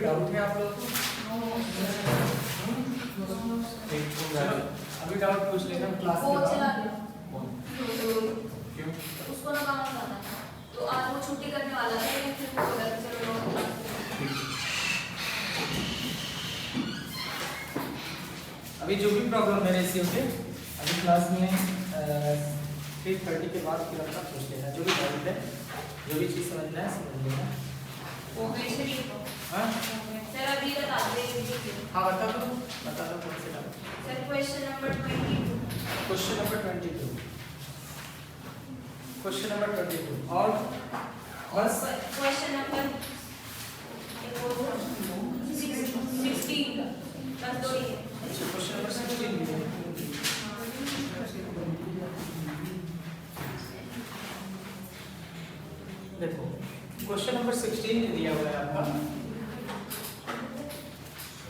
Doubt है आप लोग को? अभी डाउट पूछ लेना क्लास वो के चला बाद। गया क्यों? उसको ना काम करना था तो आज वो छुट्टी करने वाला था लेकिन फिर वो बोला कि चलो अभी जो भी प्रॉब्लम है रेशियो के अभी क्लास में 3:30 के बाद फिर अपना पूछ लेना, जो भी डाउट है, जो भी चीज़ समझना है समझ लेना। वो वैसे ही तो हाँ सर अभी बता दे। हाँ बता दो कौन से doubt. Sir question number 22 question number 22 question number 22 और बस क्वेश्चन नंबर 16 बस दो ही है। अच्छा क्वेश्चन नंबर 16 भी है। देखो क्वेश्चन नंबर 16 में दिया हुआ है आपका,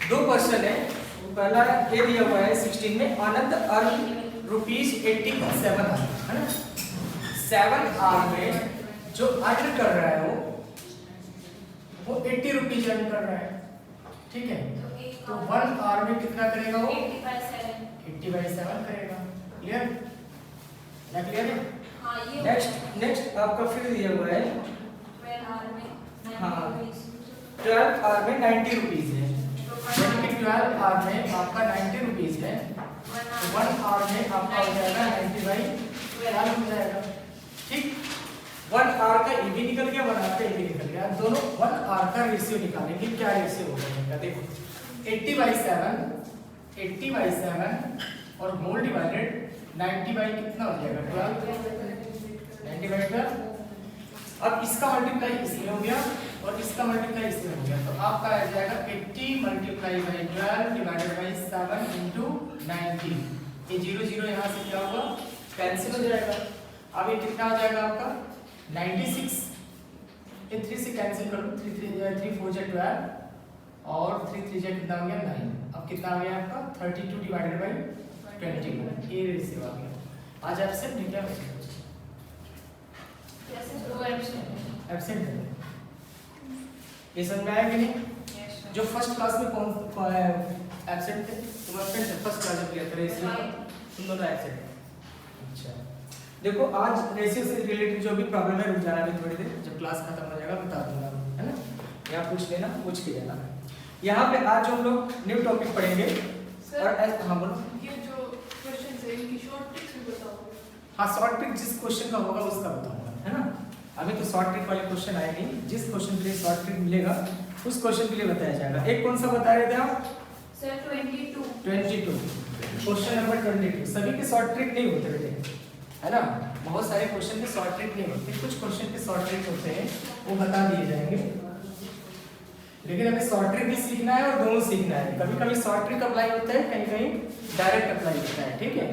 दो क्वेश्चन है। पहला ये दिया हुआ है 16 में, आनंद अर्न ₹87 है ना। 7 आवर में जो अर्न कर रहा है वो 80 रुपीज अर्न कर रहा है, ठीक है। तो 1 आवर में कितना करेगा वो? 80/7 करेगा। क्लियर? क्या क्लियर है? हाँ ये नेक्स्ट आपका फिर दिया हुआ है 12 आवर में हाँ 12 आवर में 90 रुपीज है, यानी कि 12 आवर में आपका 90 रुपीज है, तो 1 आवर में आपका हो जाएगा 90/12 हो जाएगा, ठीक। 1 आवर का ये भी निकल गया, 1 आवर का ये भी निकल गया, दोनों 1 आवर का रेशियो निकालेंगे। क्या रेशियो हो जाएगा? देखो 80/7 और होल डिवाइडेड 90 बाई कितना हो जाएगा? 12 90/12। अब इसका मल्टीप्लाई इसमें हो गया और इसका मल्टीप्लाई इसमें हो गया, तो आपका आ जाएगा 80 × 12 डिवाइडेड बाई 7 × 90। ये 0 यहाँ से क्या होगा? कैंसिल हो जाएगा। अब ये कितना हो जाएगा आपका? 96। ये 3 से कैंसिल कर लो, 3 4 जा 12 और 3 3 जा कितना हो गया? 9। अब कितना आ गया आपका? 32 डिवाइडेड बाई 21। ये रेशियो आ गया। आज एब्सेंट नहीं क्या बचा? एब्सेंट है। ये समझ में आया कि नहीं? जो फर्स्ट क्लास में कौन एब्सेंट थे? तुम एब्सेंट थे फर्स्ट क्लास में, किया था रेशियो तुम दोनों एब्सेंट है। अच्छा देखो आज रेशियो से रिलेटेड जो भी प्रॉब्लम है रुक जाना अभी थोड़ी देर, जब क्लास खत्म हो जाएगा बता दूंगा, है ना। यहाँ पूछ लेना, पूछ के जाना। यहाँ पे आज हम लोग न्यू टॉपिक पढ़ेंगे और हाँ बोलो। ये जो क्वेश्चन है इनकी शॉर्ट ट्रिक्स भी बताओ। हाँ शॉर्ट ट्रिक जिस क्वेश्चन का होगा उसका बताऊंगा, है ना। अभी तो शॉर्ट ट्रिक वाले क्वेश्चन आए नहीं, जिस क्वेश्चन के लिए शॉर्ट ट्रिक मिलेगा उस क्वेश्चन के लिए बताया जाएगा। एक कौन सा बता रहे थे आप? Sir 22 question number 22। सभी के शॉर्ट ट्रिक नहीं होते बेटे, है ना। बहुत सारे क्वेश्चन के शॉर्ट ट्रिक नहीं होते, कुछ क्वेश्चन के शॉर्ट ट्रिक होते हैं, वो बता दिए जाएंगे। लेकिन हमें शॉर्ट ट्रिक भी सीखना है और दोनों सीखना है। कभी कभी शॉर्ट ट्रिक अप्लाई होता है, कहीं कहीं डायरेक्ट अप्लाई होता है, ठीक है।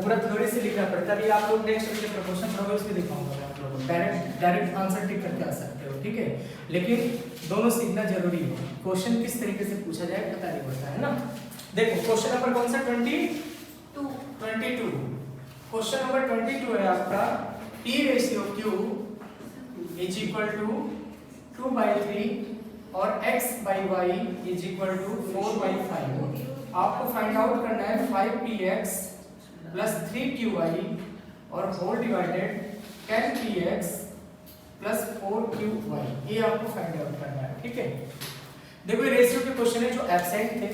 पूरा थ्योरी से लिखना पड़ता है। अभी आप लोग नेक्स्ट वीडियो प्रपोर्शन पढ़ोगे उसमें दिखाऊंगा मैं आप लोगों को, डायरेक्ट आंसर टिक करके आ सकते हो, ठीक है। लेकिन दोनों सीखना जरूरी है। क्वेश्चन किस तरीके से पूछा जाए पता नहीं होता है ना। देखो क्वेश्चन नंबर कौन सा? 22। क्वेश्चन नंबर 22 है आपका, P ratio Q is equal to 2/3 और x/y इज इक्वल टू 4/5। आपको फाइंड आउट करना है 5px प्लस 3qy और whole divided 10px plus 4qy। ये आपको फाइंड आउट करना है, ठीक है। देखो ये रेशियो के क्वेश्चन है जो एब्सेंट थे,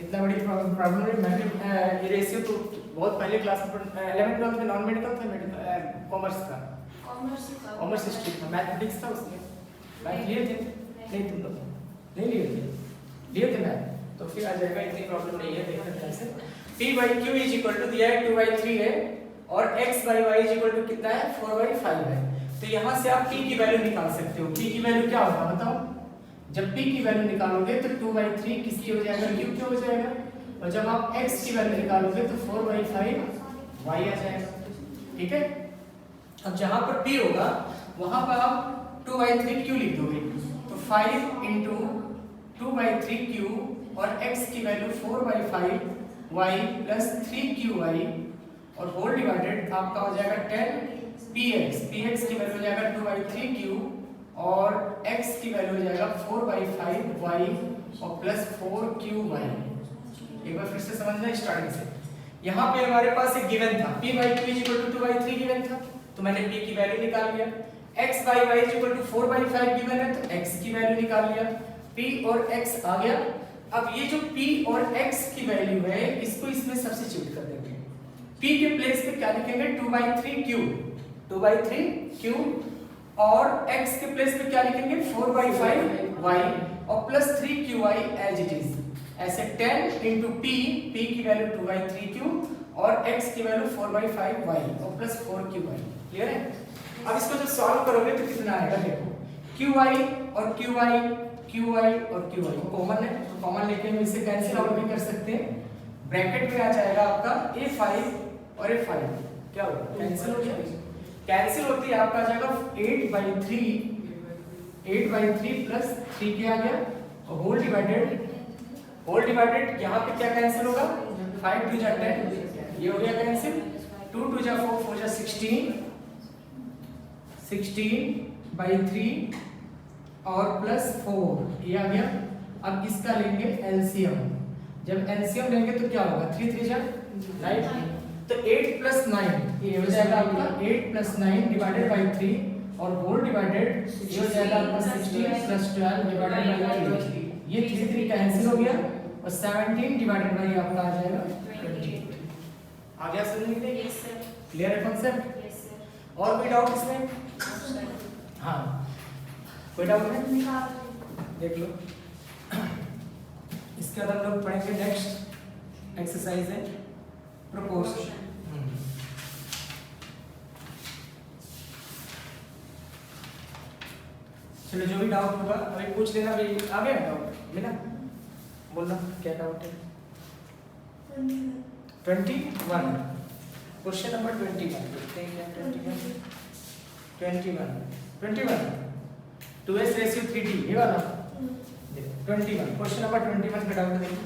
इतना बड़ी प्रॉब्लम है। मैंने ये रेशियो तो बहुत पहले क्लास में 11th 12th में नॉन मेडिकल था, मेडिकल कॉमर्स का, कॉमर्स स्ट्रीम था, मैथमेटिक्स था उसमें। मैथ लिए थे? नहीं तुम लोग नहीं लिए थे मैथ, तो फिर आ जाएगा, इतनी प्रॉब्लम नहीं है। देखते हैं से P/Q इज इक्वल टू दिया है 2/3 है और x/y इज इक्वल टू कितना है? 4/5 है। तो यहाँ से आप P की वैल्यू निकाल सकते हो। P की वैल्यू क्या होगा बताओ? जब P की वैल्यू निकालोगे तो 2/3 किसकी हो जाएगा? Q की हो जाएगा। और जब आप x की वैल्यू निकालोगे तो 4/5 y आ जाएगा, ठीक है। अब जहाँ पर P होगा वहाँ पर आप 2/3 Q लिख दोगे, तो 5 × 2/3 Q और x की वैल्यू 4/5 y प्लस 3qy और होल डिवाइडेड आपका हो जाएगा 10px। px की वैल्यू हो जाएगा 2/3 q और x की वैल्यू हो जाएगा 4/5y और प्लस 4qy। एक बार फिर से समझना स्टार्टिंग से। यहाँ पे हमारे पास एक गिवन था p/2 = 2/3 गिवन था, तो मैंने p की वैल्यू निकाल लिया। x/y = 4/5 गिवन है, तो x की वैल्यू निकाल लिया। p और x आ गया। अब ये जो p और x की वैल्यू है इसको इसमें सब्स्टिट्यूट कर देंगे। p के प्लेस पे क्या लिखेंगे 2/3q और x के प्लेस पे क्या लिखेंगे 4/5y और plus 3qy as it is. ऐसे 10 into p की वैल्यू 2/3q और x की वैल्यू 4/5y और प्लस 4qy। क्लियर है? अब इसको जब सॉल्व करोगे तो कितना आएगा देखो, qy और qy को कॉमन है, तो कॉमन लेके हम इसे कैंसिल आउट भी कर सकते हैं। ब्रैकेट में आ जाएगा आपका a5 और a5 क्या होगा कैंसिल हो जाएगा। कैंसिल होती है आपका आ जाएगा 8/3 प्लस 3 क्या आ गया और होल डिवाइडेड यहाँ पे क्या कैंसिल होगा 5 2 जा 10 ये हो गया कैंसिल। 2 2 जा 4 4 जा 16/3 और प्लस 4 ये आ गया। अब इसका लेंगे एलसीएम। जब एलसीएम लेंगे तो क्या होगा 3 3 जा 9, तो 8 + 9 ये हो जाएगा आपका 8 + 9 डिवाइडेड बाय 3 और होल डिवाइडेड ये हो जाएगा आपका 16 + 12 डिवाइडेड बाय 3। ये 3 3 कैंसिल हो गया और 17 डिवाइडेड बाय आपका आ जाएगा 28। आ गया समझ में? Yes sir. क्लियर है कांसेप्ट? Yes sir. और कोई डाउट इसमें? हाँ कोई डाउट है? देख लो। इसके बाद हम लोग पढ़ेंगे नेक्स्ट एक्सरसाइज है प्रोपोर्शन। चलो जो भी डाउट होगा अभी पूछ लेना। अभी आ गया डाउट मिला? बोलना क्या डाउट है। 21 क्वेश्चन नंबर 21 देखते हैं क्या 21 2s रेशियो 3d ये वाला 21 क्वेश्चन नंबर 21 का डाउट देखिए।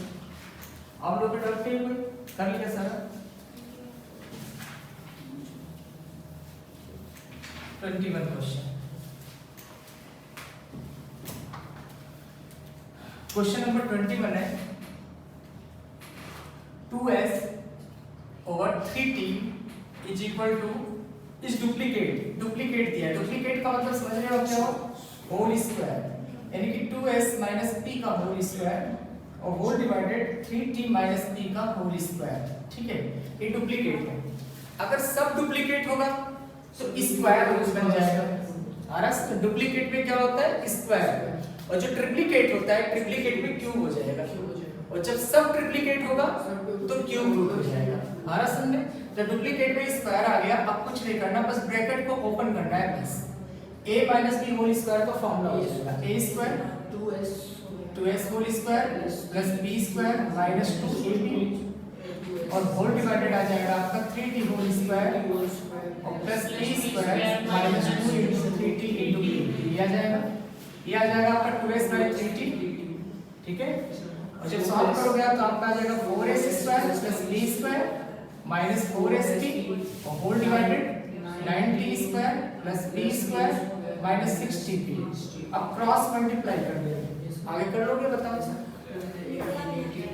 आप लोग का डाउट है कोई कर लिया सारा? 21 क्वेश्चन नंबर 21 है 2s over 3t is equal to इस डुप्लीकेट दिया है। डुप्लीकेट का मतलब समझ रहे हो क्या हो होल स्क्वायर, यानी कि 2s minus p का होल स्क्वायर और whole divided 3t minus p का होल स्क्वायर। ठीक है, ये डुप्लीकेट है। अगर सब डुप्लीकेट होगा तो स्क्वायर रूट बन जाएगा। आरस डुप्लीकेट में क्या होता है स्क्वायर, और जो ट्रिप्लीकेट होता है ट्रिप्लीकेट में क्यूब हो जाएगा। और जब सब ट्रिप्लीकेट होगा तो क्यूब रूट हो जाएगा। आरस समझे? तो डुप्लीकेट में स्क्वायर आ गया। अब कुछ नहीं करना, बस ब्रैकेट को ओपन करना है बस। a minus b whole square का फॉर्मूला हो जाएगा a square 2s whole square plus b square minus 2ab और होल डिवाइडेड आ जाएगा आपका 3t होल स्क्वायर और plus b square minus 2 into 3t into b ये आ जाएगा आपका 2s by 3t। ठीक है, और जब सॉल्व करोगे तो आपका आ जाएगा 4s square plus b square minus 4st और whole divided 9t square plus b square minus 6t। अब क्रॉस मल्टीप्लाई कर देंगे। आगे कर लोगे बताओ सर?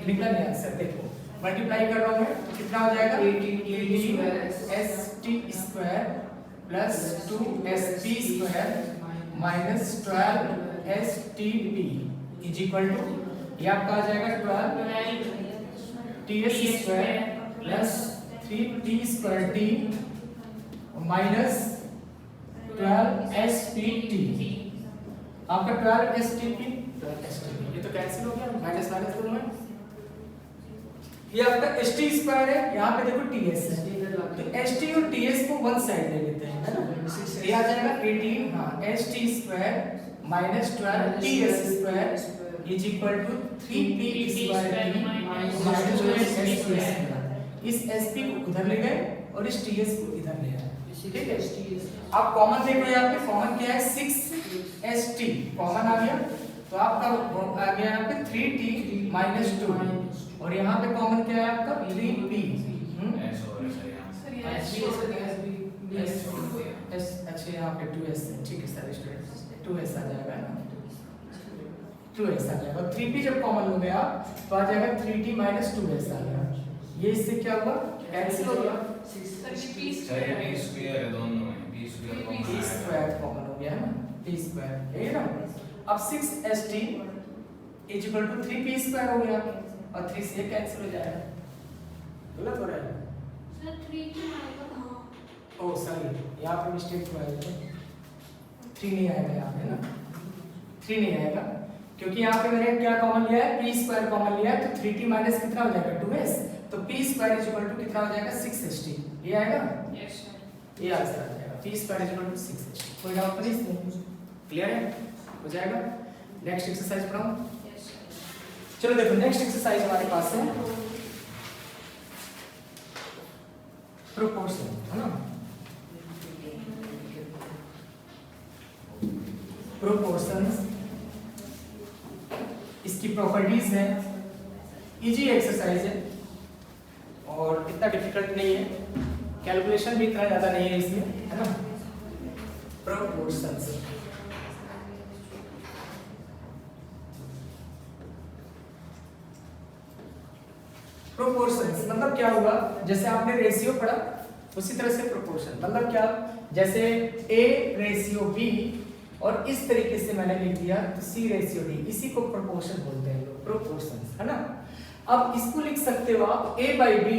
निकल गया आंसर। देखो मल्टीप्लाई कर रहा हूं मैं तो कितना हो जाएगा 18st square plus 2sp square minus 12stp is equal to ये आपका आ जाएगा 12ts square plus 3t square t minus 12spt आपका 12stp ये तो कैंसिल हो गया माइनस माइनस दोनों में। ये आपका st स्क्वायर है, यहाँ पे देखो ts है तो st और ts को वन साइड ले लेते हैं है ना। ये आ जाएगा 18 हाँ st square minus 12ts square is equal to 3p square t minus 12sp square. इस sp को उधर ले गए और इस ts को इधर ले आए। ठीक है, आप कॉमन देखो यहाँ पे कॉमन क्या है 6st कॉमन आ गया तो आपका आ गया यहाँ पे 3t माइनस 2 और यहाँ पे कॉमन क्या है आपका 3p। अच्छा यहाँ पे 2s है। ठीक है सर स्टूडेंट 2s आ जाएगा ना, 2s आ जाएगा। 3p जब कॉमन हो गया तो आ जाएगा 3t माइनस 2s आ गया। ये इससे क्या हुआ, कैंसिल हो गया। सर ये पी सर ये टी स्क्वायर है दोनों में, टी स्क्वायर p कॉमन है। स्क्वायर कॉमन हो गया है ना, p स्क्वायर है ना। अब 6st is equal to 3p square हो गया और 3 से कैंसिल हो जाएगा। गलत हो रहा है सर 3 की आएगा कहां? ओ सॉरी, यहाँ पे मिस्टेक हुआ है, 3 नहीं आएगा यहाँ पे ना, 3 नहीं आएगा क्योंकि यहाँ पे मैंने क्या कॉमन लिया है, p स्क्वायर कॉमन लिया है। तो 3t माइनस कितना हो जाएगा 2s, तो p square is equal to कितना हो जाएगा 6st। ये आएगा, यस सर। ये आंसर आ जाएगा, p square is equal to 6st। कोई डाउट नहीं इसमें, क्लियर है, हो जाएगा। नेक्स्ट एक्सरसाइज पढ़ाऊं, यस सर। चलो देखो नेक्स्ट एक्सरसाइज हमारे पास है प्रोपोर्शन, है ना। प्रोपोर्शंस, इसकी प्रॉपर्टीज है, इजी एक्सरसाइज है और इतना डिफिकल्ट नहीं है, कैलकुलेशन भी इतना ज्यादा नहीं है इसमें, है ना। प्रोपोर्शंस, प्रोपोर्शंस मतलब क्या होगा, जैसे आपने रेशियो पढ़ा उसी तरह से प्रोपोर्शन मतलब क्या, जैसे a रेशियो b और इस तरीके से मैंने लिख दिया तो c रेशियो d, इसी को प्रोपोर्शन बोलते हैं लोग, प्रोपोर्शंस, है ना। अब इसको लिख सकते हो आप a by b,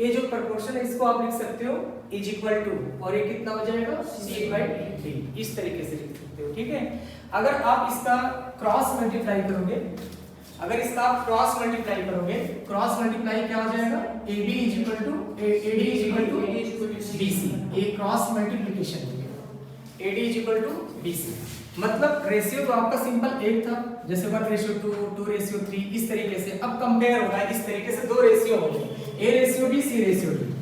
ये जो प्रोपोर्शन है इसको आप लिख सकते हो इज इक्वल टू, और ये कितना हो जाएगा c by d, इस तरीके से लिख सकते हो, ठीक है। अगर आप इसका क्रॉस मल्टीप्लाई करोगे, अगर इसका आप क्रॉस मल्टीप्लाई करोगे, क्रॉस मल्टीप्लाई क्या हो जाएगा, AB is equal to AD is equal to BC, ये क्रॉस मल्टीप्लिकेशन हो गया, AD is equal to BC। मतलब रेशियो तो आपका सिंपल एक था, जैसे 1:2, 2:3, इस तरीके से। अब कंपेयर होगा इस तरीके से, दो रेशियो होंगे, A ratio B, C ratio D।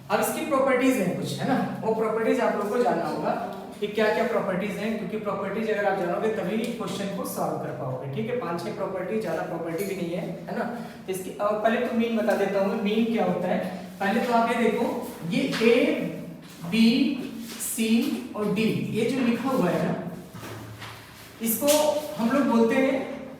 अब इसकी प्रॉपर्टीज हैं कुछ, है ना, वो प्रॉपर्टीज आप लोगों को जानना होगा कि क्या क्या प्रॉपर्टीज हैं, क्योंकि प्रॉपर्टीज अगर आप जानोगे तभी क्वेश्चन को सॉल्व कर पाओगे, ठीक है। 5-6 प्रॉपर्टी, ज्यादा प्रॉपर्टी भी नहीं है ना। इसकी पहले तो मीन बता देता हूँ, मीन क्या होता है। पहले तो आप ये देखो, ये A B C और D ये जो लिखा हुआ है ना, इसको हम लोग बोलते हैं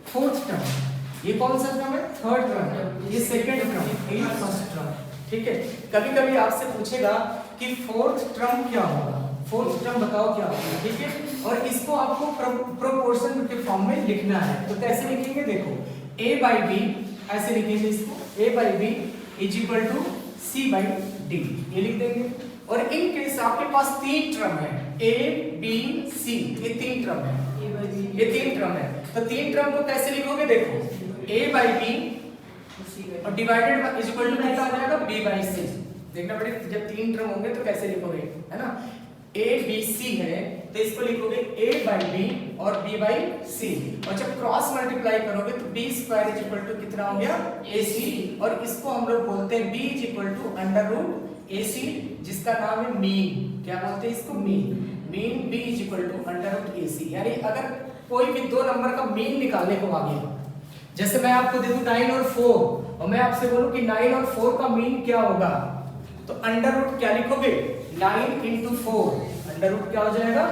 फोर्थ टर्म। ये कौन सा टर्म है, थर्ड टर्म, ये सेकंड टर्म, ये फर्स्ट टर्म, ठीक है। कभी कभी आपसे पूछेगा कि फोर्थ टर्म क्या होगा, फोर्थ टर्म बताओ क्या होगा, ठीक है। और इसको आपको प्रोपोर्शन के फॉर्म में लिखना है, तो कैसे लिखेंगे, देखो a by b ऐसे लिखेंगे इसको, a by b is equal to c by d, ये लिख देंगे। और इन केस आपके पास 3 टर्म है, a b c, ये 3 टर्म है, ये 3 टर्म है। तो 3 टर्म को कैसे लिखोगे, देखो a by b और divided by is equal to कितना आ जाएगा, b by c। देखना पड़ेगा जब 3 टर्म होंगे तो कैसे लिखोगे, है ना। a b c है तो इसको लिखोगे a by b और b by c, और जब क्रॉस मल्टीप्लाई करोगे तो b square is equal to कितना हो गया, ac, और इसको हम लोग बोलते हैं b is equal to under root ac, जिसका नाम है मीन। क्या बोलते हैं इसको, mean. Mean b is equal to under root ac। यानी अगर कोई भी दो नंबर का मीन निकालने को मांगे, जैसे मैं आपको दे दूं 9 और 4 और मैं आपसे बोलूं कि 9 और 4 का मीन क्या होगा, तो अंडर रूट क्या लिखोगे, 9 into 4, अंडर रूट क्या हो जाएगा,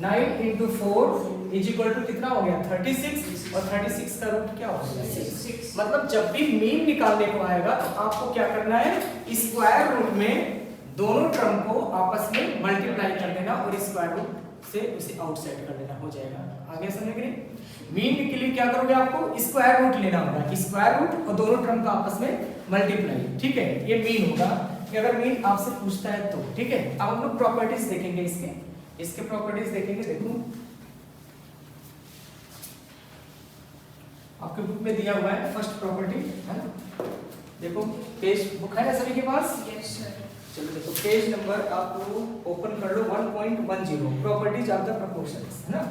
9 into 4 इज इक्वल टू कितना हो गया, 36, और 36 का रूट क्या हो गया, 6। मतलब जब भी मीन निकालने को आएगा तो आपको क्या करना है, स्क्वायर रूट में दोनों टर्म को आपस में मल्टीप्लाई कर देना और स्क्वायर रूट से उसे आउटसाइड कर देना, हो जाएगा। आगे समझ गए। मीन के लिए क्या करोगे, आपको स्क्वायर रूट लेना होगा, स्क्वायर रूट और दोनों टर्म का आपस में मल्टीप्लाई, ठीक है। ये मीन होगा, अगर मीन आपसे पूछता है तो, ठीक है। अब हम लोग प्रॉपर्टीज देखेंगे, इसके प्रॉपर्टीज देखेंगे। देखो आपके बुक में दिया हुआ है फर्स्ट प्रॉपर्टी, है ना। देखो पेज बुक है ना सभी के पास, यस सर। चलो देखो पेज नंबर आप लोग ओपन कर लो 1.10, प्रॉपर्टीज ऑफ द प्रोपोर्शंस, है ना।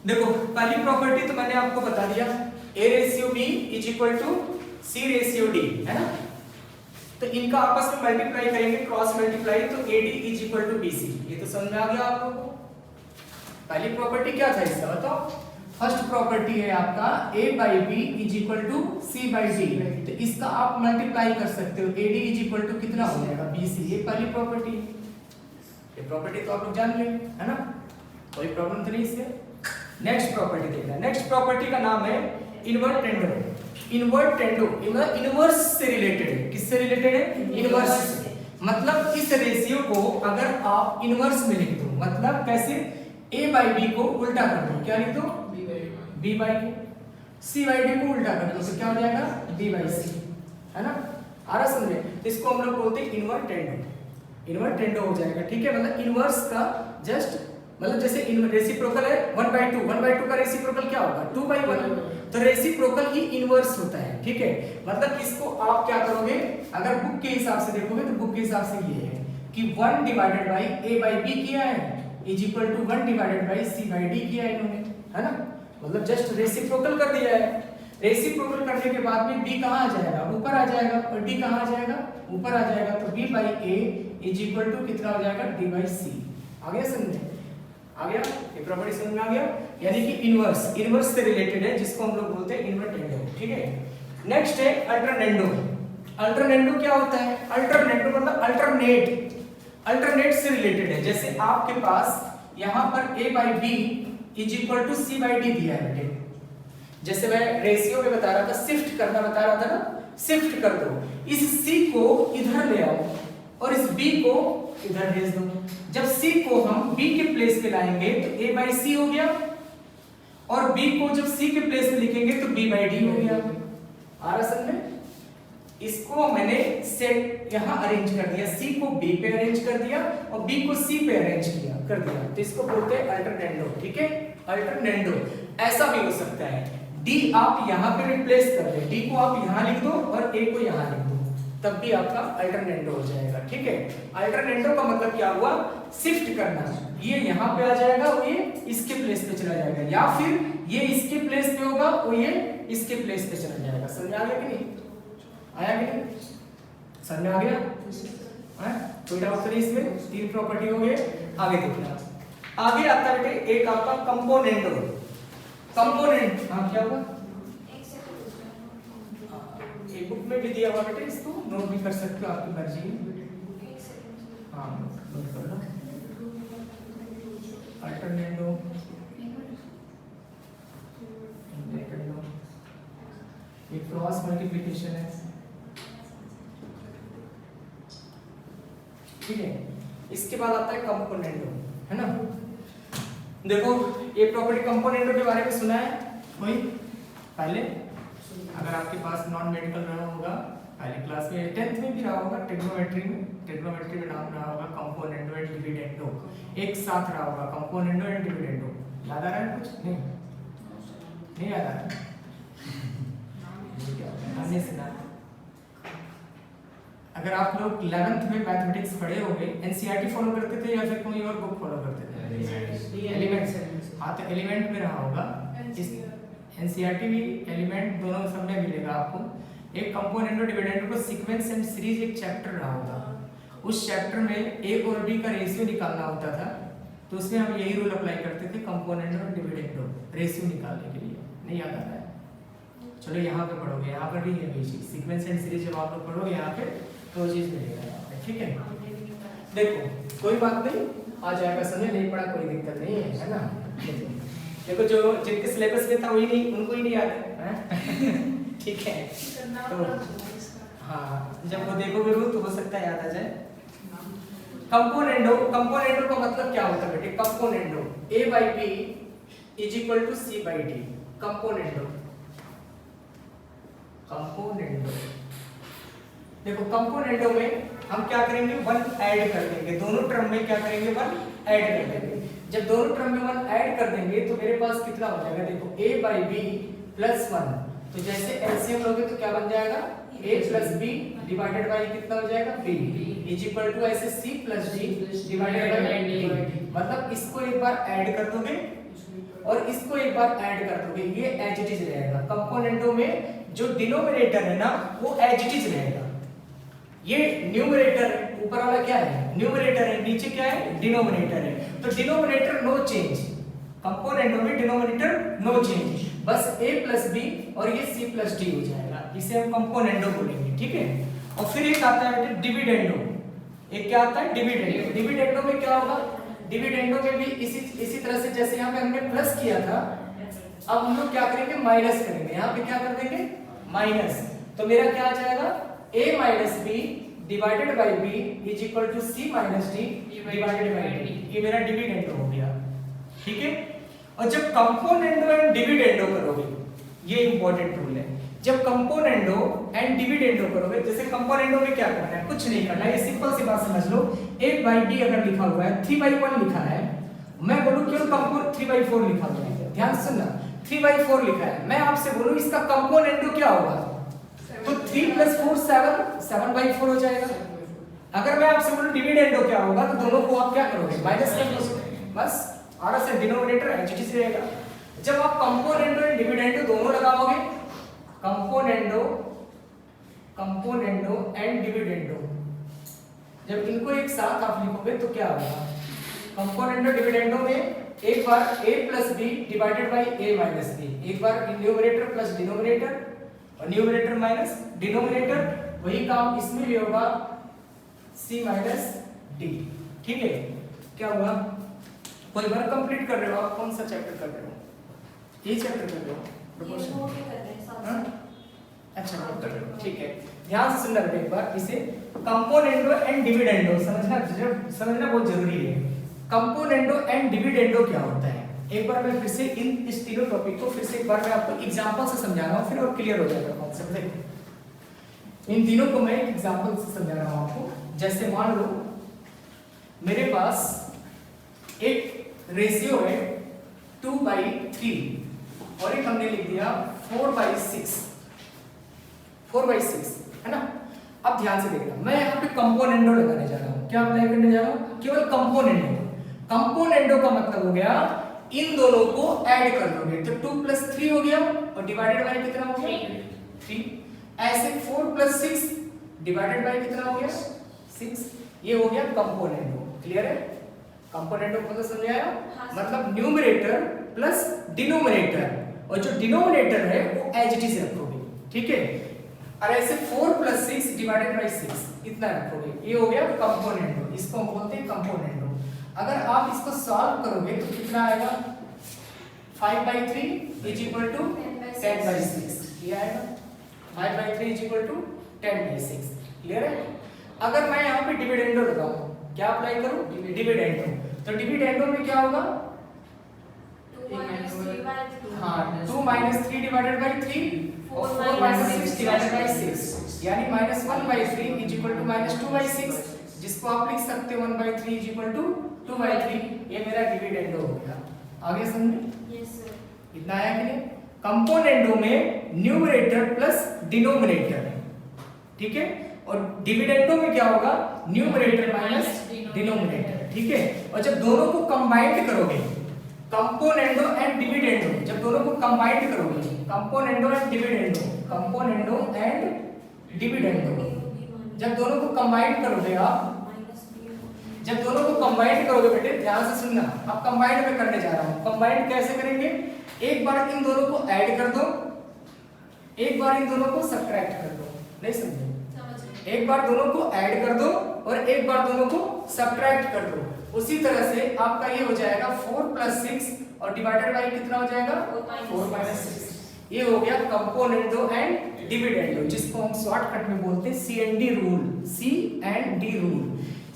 देखो पहली प्रॉपर्टी तो मैंने आपको बता दिया, a ratio b is equal to c ratio d, है ना। तो इनका आपस में मल्टीप्लाई करेंगे, क्रॉस मल्टीप्लाई, तो AD is equal to BC। ये तो समझ में आ गया आप लोगों को। पहली प्रॉपर्टी क्या था इसका बताओ, फर्स्ट प्रॉपर्टी है आपका a by b is equal to c by d, तो इसका आप मल्टीप्लाई कर सकते हो, AD इज इक्वल टू कितना हो जाएगा, BC। ये पहली प्रॉपर्टी, ये प्रॉपर्टी तो आप लोग जान ले, है ना। कोई प्रॉब्लम तो नहीं इसमें। नेक्स्ट प्रॉपर्टी देखना, नेक्स्ट प्रॉपर्टी का नाम है इन्वर्टेंडो। इन्वर्टेंडो इनवर्स से रिलेटेड है। किससे रिलेटेड है? इनवर्स से। मतलब इस रेशियो को अगर आप इनवर्स में लिख दो, मतलब कैसे? a बाई बी को उल्टा कर दो, क्या लिख दो? b by a। c by d को उल्टा कर दो तो क्या हो जाएगा? b बाई c, है ना? आ रहा समझे? इसको हम लोग बोलते हैं इन्वर्टेंडो। इन्वर्टेंडो हो जाएगा, ठीक है? मतलब इनवर्स का जस्ट मतलब जैसे रेसिप्रोकल है 1/2, 1/2 का रेसिप्रोकल क्या होगा? 2/1। तो रेसिप्रोकल ही इनवर्स होता है, ठीक है? मतलब इसको आप क्या करोगे, अगर बुक के हिसाब से देखोगे तो बुक के हिसाब से ये है कि 1 divided by a by b किया है is equal to 1 divided by c by d किया है इन्होंने, है ना? मतलब जस्ट रेसिप्रोकल कर दिया है। रेसिप्रोकल करने के बाद में b कहाँ आ जाएगा? ऊपर आ जाएगा। और d कहाँ आ जाएगा? ऊपर आ जाएगा। तो b by a is equal to कितना हो जाएगा? d by c। आ गया समझे? आ गया? ये प्रॉपर्टी समझ में आ गया? यानी कि इनवर्स से रिलेटेड है, जिसको हम लोग बोलते हैं इन्वर्टेंडो, ठीक है? नेक्स्ट है अल्टरनेंडो। अल्टरनेंडो क्या होता है? अल्टरनेंडो मतलब अल्टरनेट से रिलेटेड है। जैसे आपके पास यहाँ पर a by B is equal to c by D दिया है बेटे। जैसे मैं रेशियो में बता रहा था, शिफ्ट करना बता रहा था ना, शिफ्ट कर दो। इस c को इधर ले आओ और इस b को इधर भेज दो। जब c को हम b के प्लेस पे लाएंगे तो a बाई c हो गया, और b को जब c के प्लेस पे लिखेंगे तो b बाई d हो गया। आ रहा समझ में? इसको मैंने सेट यहाँ अरेंज कर दिया, c को b पे अरेंज कर दिया और b को c पे अरेंज कर दिया, तो इसको बोलते हैं अल्टरनेंडो, ठीक है? अल्टरनेंडो। ऐसा भी हो सकता है, d आप यहाँ पे रिप्लेस कर दे, d को आप यहाँ लिख दो और a को यहाँ लिख दो, तब भी आपका अल्टरनेंडो हो जाएगा, ठीक है? अल्टरनेंडो का मतलब क्या हुआ? शिफ्ट करना। ये यहाँ पे आ जाएगा और ये इसके प्लेस पे चला जाएगा, या फिर ये इसके प्लेस पे होगा और ये इसके प्लेस पे चला जाएगा। समझ आ गया कि नहीं? आया कि नहीं? समझ आ गया? कोई डाउट नहीं इसमें? 3 प्रॉपर्टी हो गए। आगे देखना, आगे आता है बेटे एक आपका कंपोनेंडो। कंपोनेंट, हाँ क्या हुआ? एक बुक में भी दिया हुआ बेटे, इसको नोट भी कर सकते हो, आपकी मर्जी है। हाँ नोट कर लो। अल्टरनेंडो, ये क्रॉस मल्टीप्लिकेशन है, ठीक है? इसके बाद आता है कंपोनेंडो, है ना? देखो ये प्रॉपर्टी कंपोनेंडो के बारे में सुना है कोई पहले? अगर आपके पास नॉन मेडिकल रहा होगा पहले क्लास में, 10th में भी रहा होगा, ट्रिग्नोमेट्री में नाम रहा होगा कंपोनेंडो एंड डिविडेंडो, एक साथ रहा होगा कंपोनेंडो एंड डिविडेंडो। याद आ रहा है कुछ? नहीं याद आ रहा? हमने सुना। अगर आप लोग 11th में मैथमेटिक्स पढ़े होंगे, एनसीईआरटी फॉलो करते थे या फिर कोई और बुक फॉलो करते थे? एलिमेंट। हाँ तो एलिमेंट में रहा होगा, एनसीईआरटी भी एलिमेंट दोनों सब में मिलेगा आपको। एक कंपोनेंडो डिविडेंडो को सीक्वेंस एंड सीरीज एक चैप्टर रहा होगा, उस चैप्टर में a और b का रेशियो निकालना होता था, तो उसमें हम यही रूल अप्लाई करते थे कंपोनेंडो और डिविडेंडो रेशियो निकालने के लिए। नहीं याद आ रहा है? चलो यहाँ पे पढ़ोगे, यहाँ पर भी है चीज, सीक्वेंस एंड सीरीज जब आप लोग पढ़ोगे यहाँ पे तो चीज मिलेगा यहाँ पे, ठीक है? देखो कोई बात नहीं, आ जाएगा, समझ नहीं पड़ा कोई दिक्कत नहीं है ना? देखो जो जिनके सिलेबस में था वही नहीं, उनको ही नहीं याद है, ठीक है? तो हाँ जब वो देखोगे रूल तो हो सकता है याद आ जाए। कंपोनेंडो का मतलब क्या होता है बेटे? Componendo a by b is equal to c by d। Componendo देखो कंपोनेंडो में हम क्या करेंगे? 1 ऐड कर देंगे, दोनों टर्म में क्या करेंगे? 1 ऐड कर देंगे। जब दोनों टर्म में 1 ऐड कर देंगे तो मेरे पास कितना हो जाएगा? देखो a बाई b प्लस 1, तो जैसे एलसीएम लोगे तो क्या बन जाएगा? a plus b divided by कितना हो जाएगा? b इज इक्वल टू ऐसे c plus d divided by d। मतलब इसको एक बार ऐड कर दोगे और इसको एक बार ऐड कर दोगे, ये एज इट इज रहेगा। कंपोनेंडो में जो डिनोमिनेटर है ना वो एज इट इज रहेगा, ये न्यूमरेटर है, ऊपर वाला क्या है? न्यूमरेटर है, नीचे क्या है? डिनोमिनेटर है। तो डिनोमिनेटर नो चेंज, कंपोनेंडो में डिनोमिनेटर नो चेंज, बस a प्लस b और ये c प्लस d हो जाएगा, इसे हम कंपोनेंडो बोलेंगे, ठीक है? और फिर एक आता है डिविडेंडो। एक क्या आता है? डिविडेंडो। डिविडेंडो में क्या होगा? डिविडेंडो में भी इसी तरह से जैसे यहाँ पे हमने प्लस किया था, अब हम लोग क्या करेंगे, माइनस करेंगे। यहाँ पे क्या कर देंगे, माइनस। तो मेरा क्या आ जाएगा, a minus B divided by B is equal to C minus D divided by D. ये मेरा डिविडेंडो हो गया, ठीक है। और जब कंपोनेंडो एंड डिविडेंडो करोगे, ये इंपॉर्टेंट रूल है, जब कंपोनेंडो एंड डिविडेंडो करोगे, जैसे कंपोनेंडो में क्या करना है, कुछ नहीं करना है, ये सिंपल सी बात समझ लो। a बाई b अगर लिखा हुआ है, 3/1 लिखा है, मैं बोलूं केवल कंपोनेंट 3/4 लिखा हुआ है, ध्यान से सुनना, 3/4 लिखा है, मैं आपसे बोलूं इसका कंपोनेंडो क्या होगा, तो 3 + 4 7, 7/4 हो जाएगा। अगर मैं आपसे बोलूं डिविडेंडो क्या होगा, तो दोनों को आप क्या करोगे, माइनस कर दोगे, बस आर से डिनोमिनेटर एचटी रहेगा। जब आप कंपोनेंडो एंड डिविडेंडो दोनों लगाओगे, कंपोनेंडो एंड डिविडेंडो, जब इनको एक साथ आप लिखोगे तो क्या होगा, कंपोनेंडो डिविडेंडो में एक बार a + b divided by a minus b, एक बार न्यूमरेटर प्लस डिनोमिनेटर और न्यूमरेटर माइनस डिनोमिनेटर, वही काम इसमें भी होगा c माइनस d, ठीक है। क्या हुआ, कोई वर्क कंप्लीट कर रहे हो आप, कौन सा चैप्टर कर रहे हो, ये चैप्टर कर रहे हो, प्रोपोर्शन, अच्छा कर रहे हो, ठीक है। ध्यान से सुनना एक बार, इसे कंपोनेंडो एंड डिविडेंडो समझना बहुत जरूरी है। कंपोनेंडो एंड डिविडेंडो क्या होता है, एक बार मैं फिर से इस तीनों टॉपिक को फिर से एक बार मैं आपको एग्जांपल से समझा रहा हूं, फिर और क्लियर हो जाएगा कॉन्सेप्ट। देखो इन तीनों को मैं एक एग्जांपल से समझा रहा हूं आपको। जैसे मान लो मेरे पास एक रेशियो है 2/3 और एक हमने लिख दिया 4/6, 4/6 है ना। अब ध्यान से देखना, मैं यहाँ पे कंपोनेंडो लगाने जा रहा हूँ, क्या अप्लाई करने जा रहा हूँ, केवल कंपोनेंडो। कंपोनेंडो का मतलब हो गया इन दोनों को ऐड कर दोगे तो 2 + 3 हो गया और डिवाइडेड बाय कितना हो गया, 3। ऐसे 4 + 6 डिवाइडेड बाय कितना हो गया, 6। ये हो गया कंपोनेंडो। क्लियर है, कंपोनेंडो को मतलब समझ आया, मतलब न्यूमरेटर प्लस डिनोमिनेटर, और जो डिनोमिनेटर है वो एज इट इज रखोगे, ठीक है। और ऐसे 4 + 6 डिवाइडेड बाय 6 इतना रखोगे, ये हो गया कंपोनेंडो, इसको हम बोलते हैं कंपोनेंडो। अगर आप इसको सॉल्व करोगे तो कितना आएगा, 5/3 इज इक्वल टू 10/6, ये आएगा 5/3 इज इक्वल टू 10/6। क्लियर है। अगर मैं यहाँ पे डिविडेंडो लगाऊं, क्या अप्लाई करूं, डिविडेंडो, तो डिविडेंडो में क्या होगा, 2 - 3 डिवाइडेड बाय 3 और 4 - 6 डिवाइडेड बाय 6, यानी -1/3 इज इक्वल टू -2/6, जिसको आप लिख सकते हो 1/3 इज इक्वल टू 2/3। ये मेरा डिविडेंडो हो गया। आगे समझे, यस सर। इतना आया कि नहीं। कंपोनेंडो में न्यूमरेटर प्लस डिनोमिनेटर, ठीक है, और डिविडेंडो में क्या होगा, न्यूमरेटर माइनस डिनोमिनेटर, ठीक है। और जब दोनों को कंबाइंड करोगे, कंपोनेंडो एंड डिविडेंडो, जब दोनों को कंबाइंड करोगे, componendo and dividendo, componendo and dividendo, जब दोनों को कंबाइंड करोगे आप, जब दोनों को कंबाइंड करोगे बेटे, ध्यान से सुनना, अब कंबाइंड में करने जा रहा हूं। कंबाइंड कैसे करेंगे, एक बार इन दोनों को ऐड कर दो, एक बार इन दोनों को सब्ट्रैक्ट कर दो, नहीं समझे, एक बार दोनों को ऐड कर दो और एक बार दोनों को सब्ट्रैक्ट कर दो। उसी तरह से आपका ये हो जाएगा 4 + 6 और डिवाइडेड बाय कितना हो जाएगा, 4 - 6। ये हो गया कंपोनेंडो एंड डिविडेंडो, जिसको हम शॉर्टकट में बोलते हैं C&D rule, C&D rule,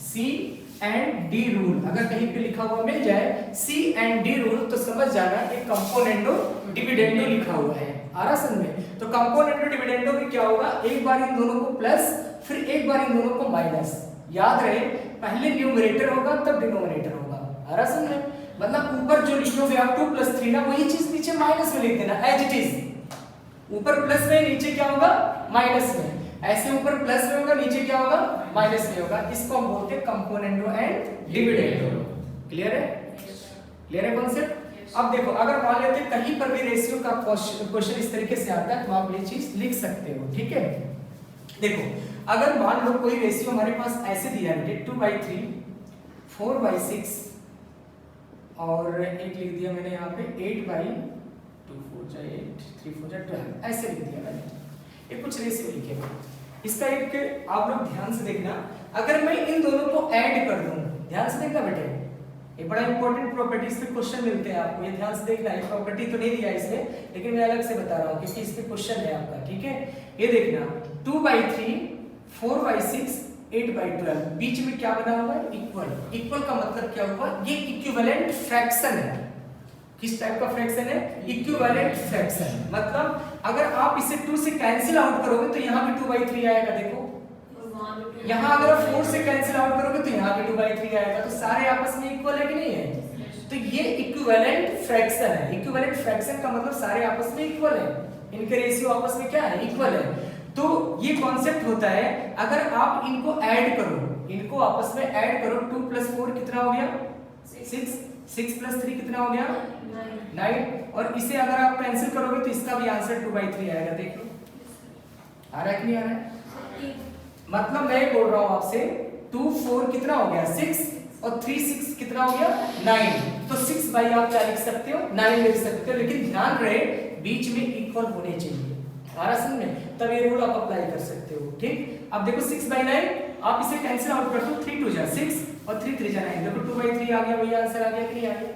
C&D rule. अगर कहीं पे लिखा हुआ मिल जाए C&D रूल तो समझ जाना ये कंपोनेंडो डिविडेंडो लिखा हुआ है। आ रहा समझ में। तो कंपोनेंडो डिविडेंडो में क्या होगा, एक बार इन दोनों को प्लस, फिर एक बार इन दोनों को माइनस। याद रहे, पहले न्यूमरेटर होगा तब डिनोमिनेटर होगा। आ रहा समझ में, मतलब ऊपर जो लिखोगे आप 2 + 3 ना, वही चीज नीचे माइनस में लिख देना एज इट इज। ऊपर प्लस में, नीचे क्या होगा, माइनस में। ऐसे ऊपर प्लस में होगा, नीचे क्या होगा, माइनस में होगा। इसको हम बोलते हैं कंपोनेंडो एंड डिविडेंडो। क्लियर है, क्लियर है कॉन्सेप्ट। अब देखो, अगर मान लेते हैं कहीं पर भी रेशियो का क्वेश्चन इस तरीके से आता है तो आप ये चीज लिख सकते हो, ठीक है। देखो, अगर मान लो कोई रेशियो हमारे पास ऐसे दिया है 2/3, 4/6 और एक लिख दिया मैंने यहाँ पे 8/2, 4 × 8, 3 × 4 12, ऐसे लिख दिया मैंने। ये कुछ रेशियो लिखे, इसका एक आप लोग ध्यान से देखना। अगर मैं इन दोनों को ऐड कर दूं, ध्यान से देखना बेटे, ये बड़ा इंपॉर्टेंट प्रॉपर्टीज पे क्वेश्चन मिलते हैं आपको, ये ध्यान से देखना है। प्रॉपर्टी तो नहीं दिया इसमें, लेकिन मैं अलग से बता रहा हूँ क्योंकि इस पे क्वेश्चन है आपका, ठीक है। ये देखना 2/3, 4/6, 8/12, बीच में क्या बना हुआ है? इक्वल। इक्वल का मतलब क्या हुआ? ये इक्विवेलेंट फ्रैक्शन है। किस टाइप का फ्रैक्शन है? Equivalent fraction. मतलब अगर आप इसे 2 से कैंसिल आउट करोगे तो यहाँ भी 2/3 आएगा। देखो यहाँ अगर 4 से कैंसिल आउट करोगे तो यहाँ भी 2/3 आएगा। तो सारे आपस में इक्वल है कि नहीं है? तो ये इक्विवेलेंट फ्रैक्शन है। इक्विवेलेंट फ्रैक्शन का मतलब सारे आपस में इक्वल है, इनके रेशियो आपस में क्या है? इक्वल है। तो ये कॉन्सेप्ट होता है, अगर आप इनको ऐड करो, इनको आपस में ऐड करो, 2 + 4 कितना हो गया? 6, 6 + 3 कितना हो गया? 9। और इसे अगर आप कैंसिल करोगे तो इसका भी आंसर 2/3 आएगा। देख लो आ रहा है कि नहीं आ रहा है? मतलब मैं बोल रहा हूं आपसे 2 4 कितना हो गया? 6 और 3 6 कितना हो गया? 9। तो 6 बाई आप क्या लिख सकते हो? 9 लिख सकते हो, लेकिन ध्यान रहे बीच में इक्वल होने चाहिए। हमारा समझ में, तब ये रूल आप अप्लाई कर सकते हो, ठीक। अब देखो 6/9 आप इसे कैंसिल आउट कर दो, 3 2 जा 6 और 3 3 जा 9। देखो 2/3 आ गया, वही आंसर आ गया कि नहीं आ गया?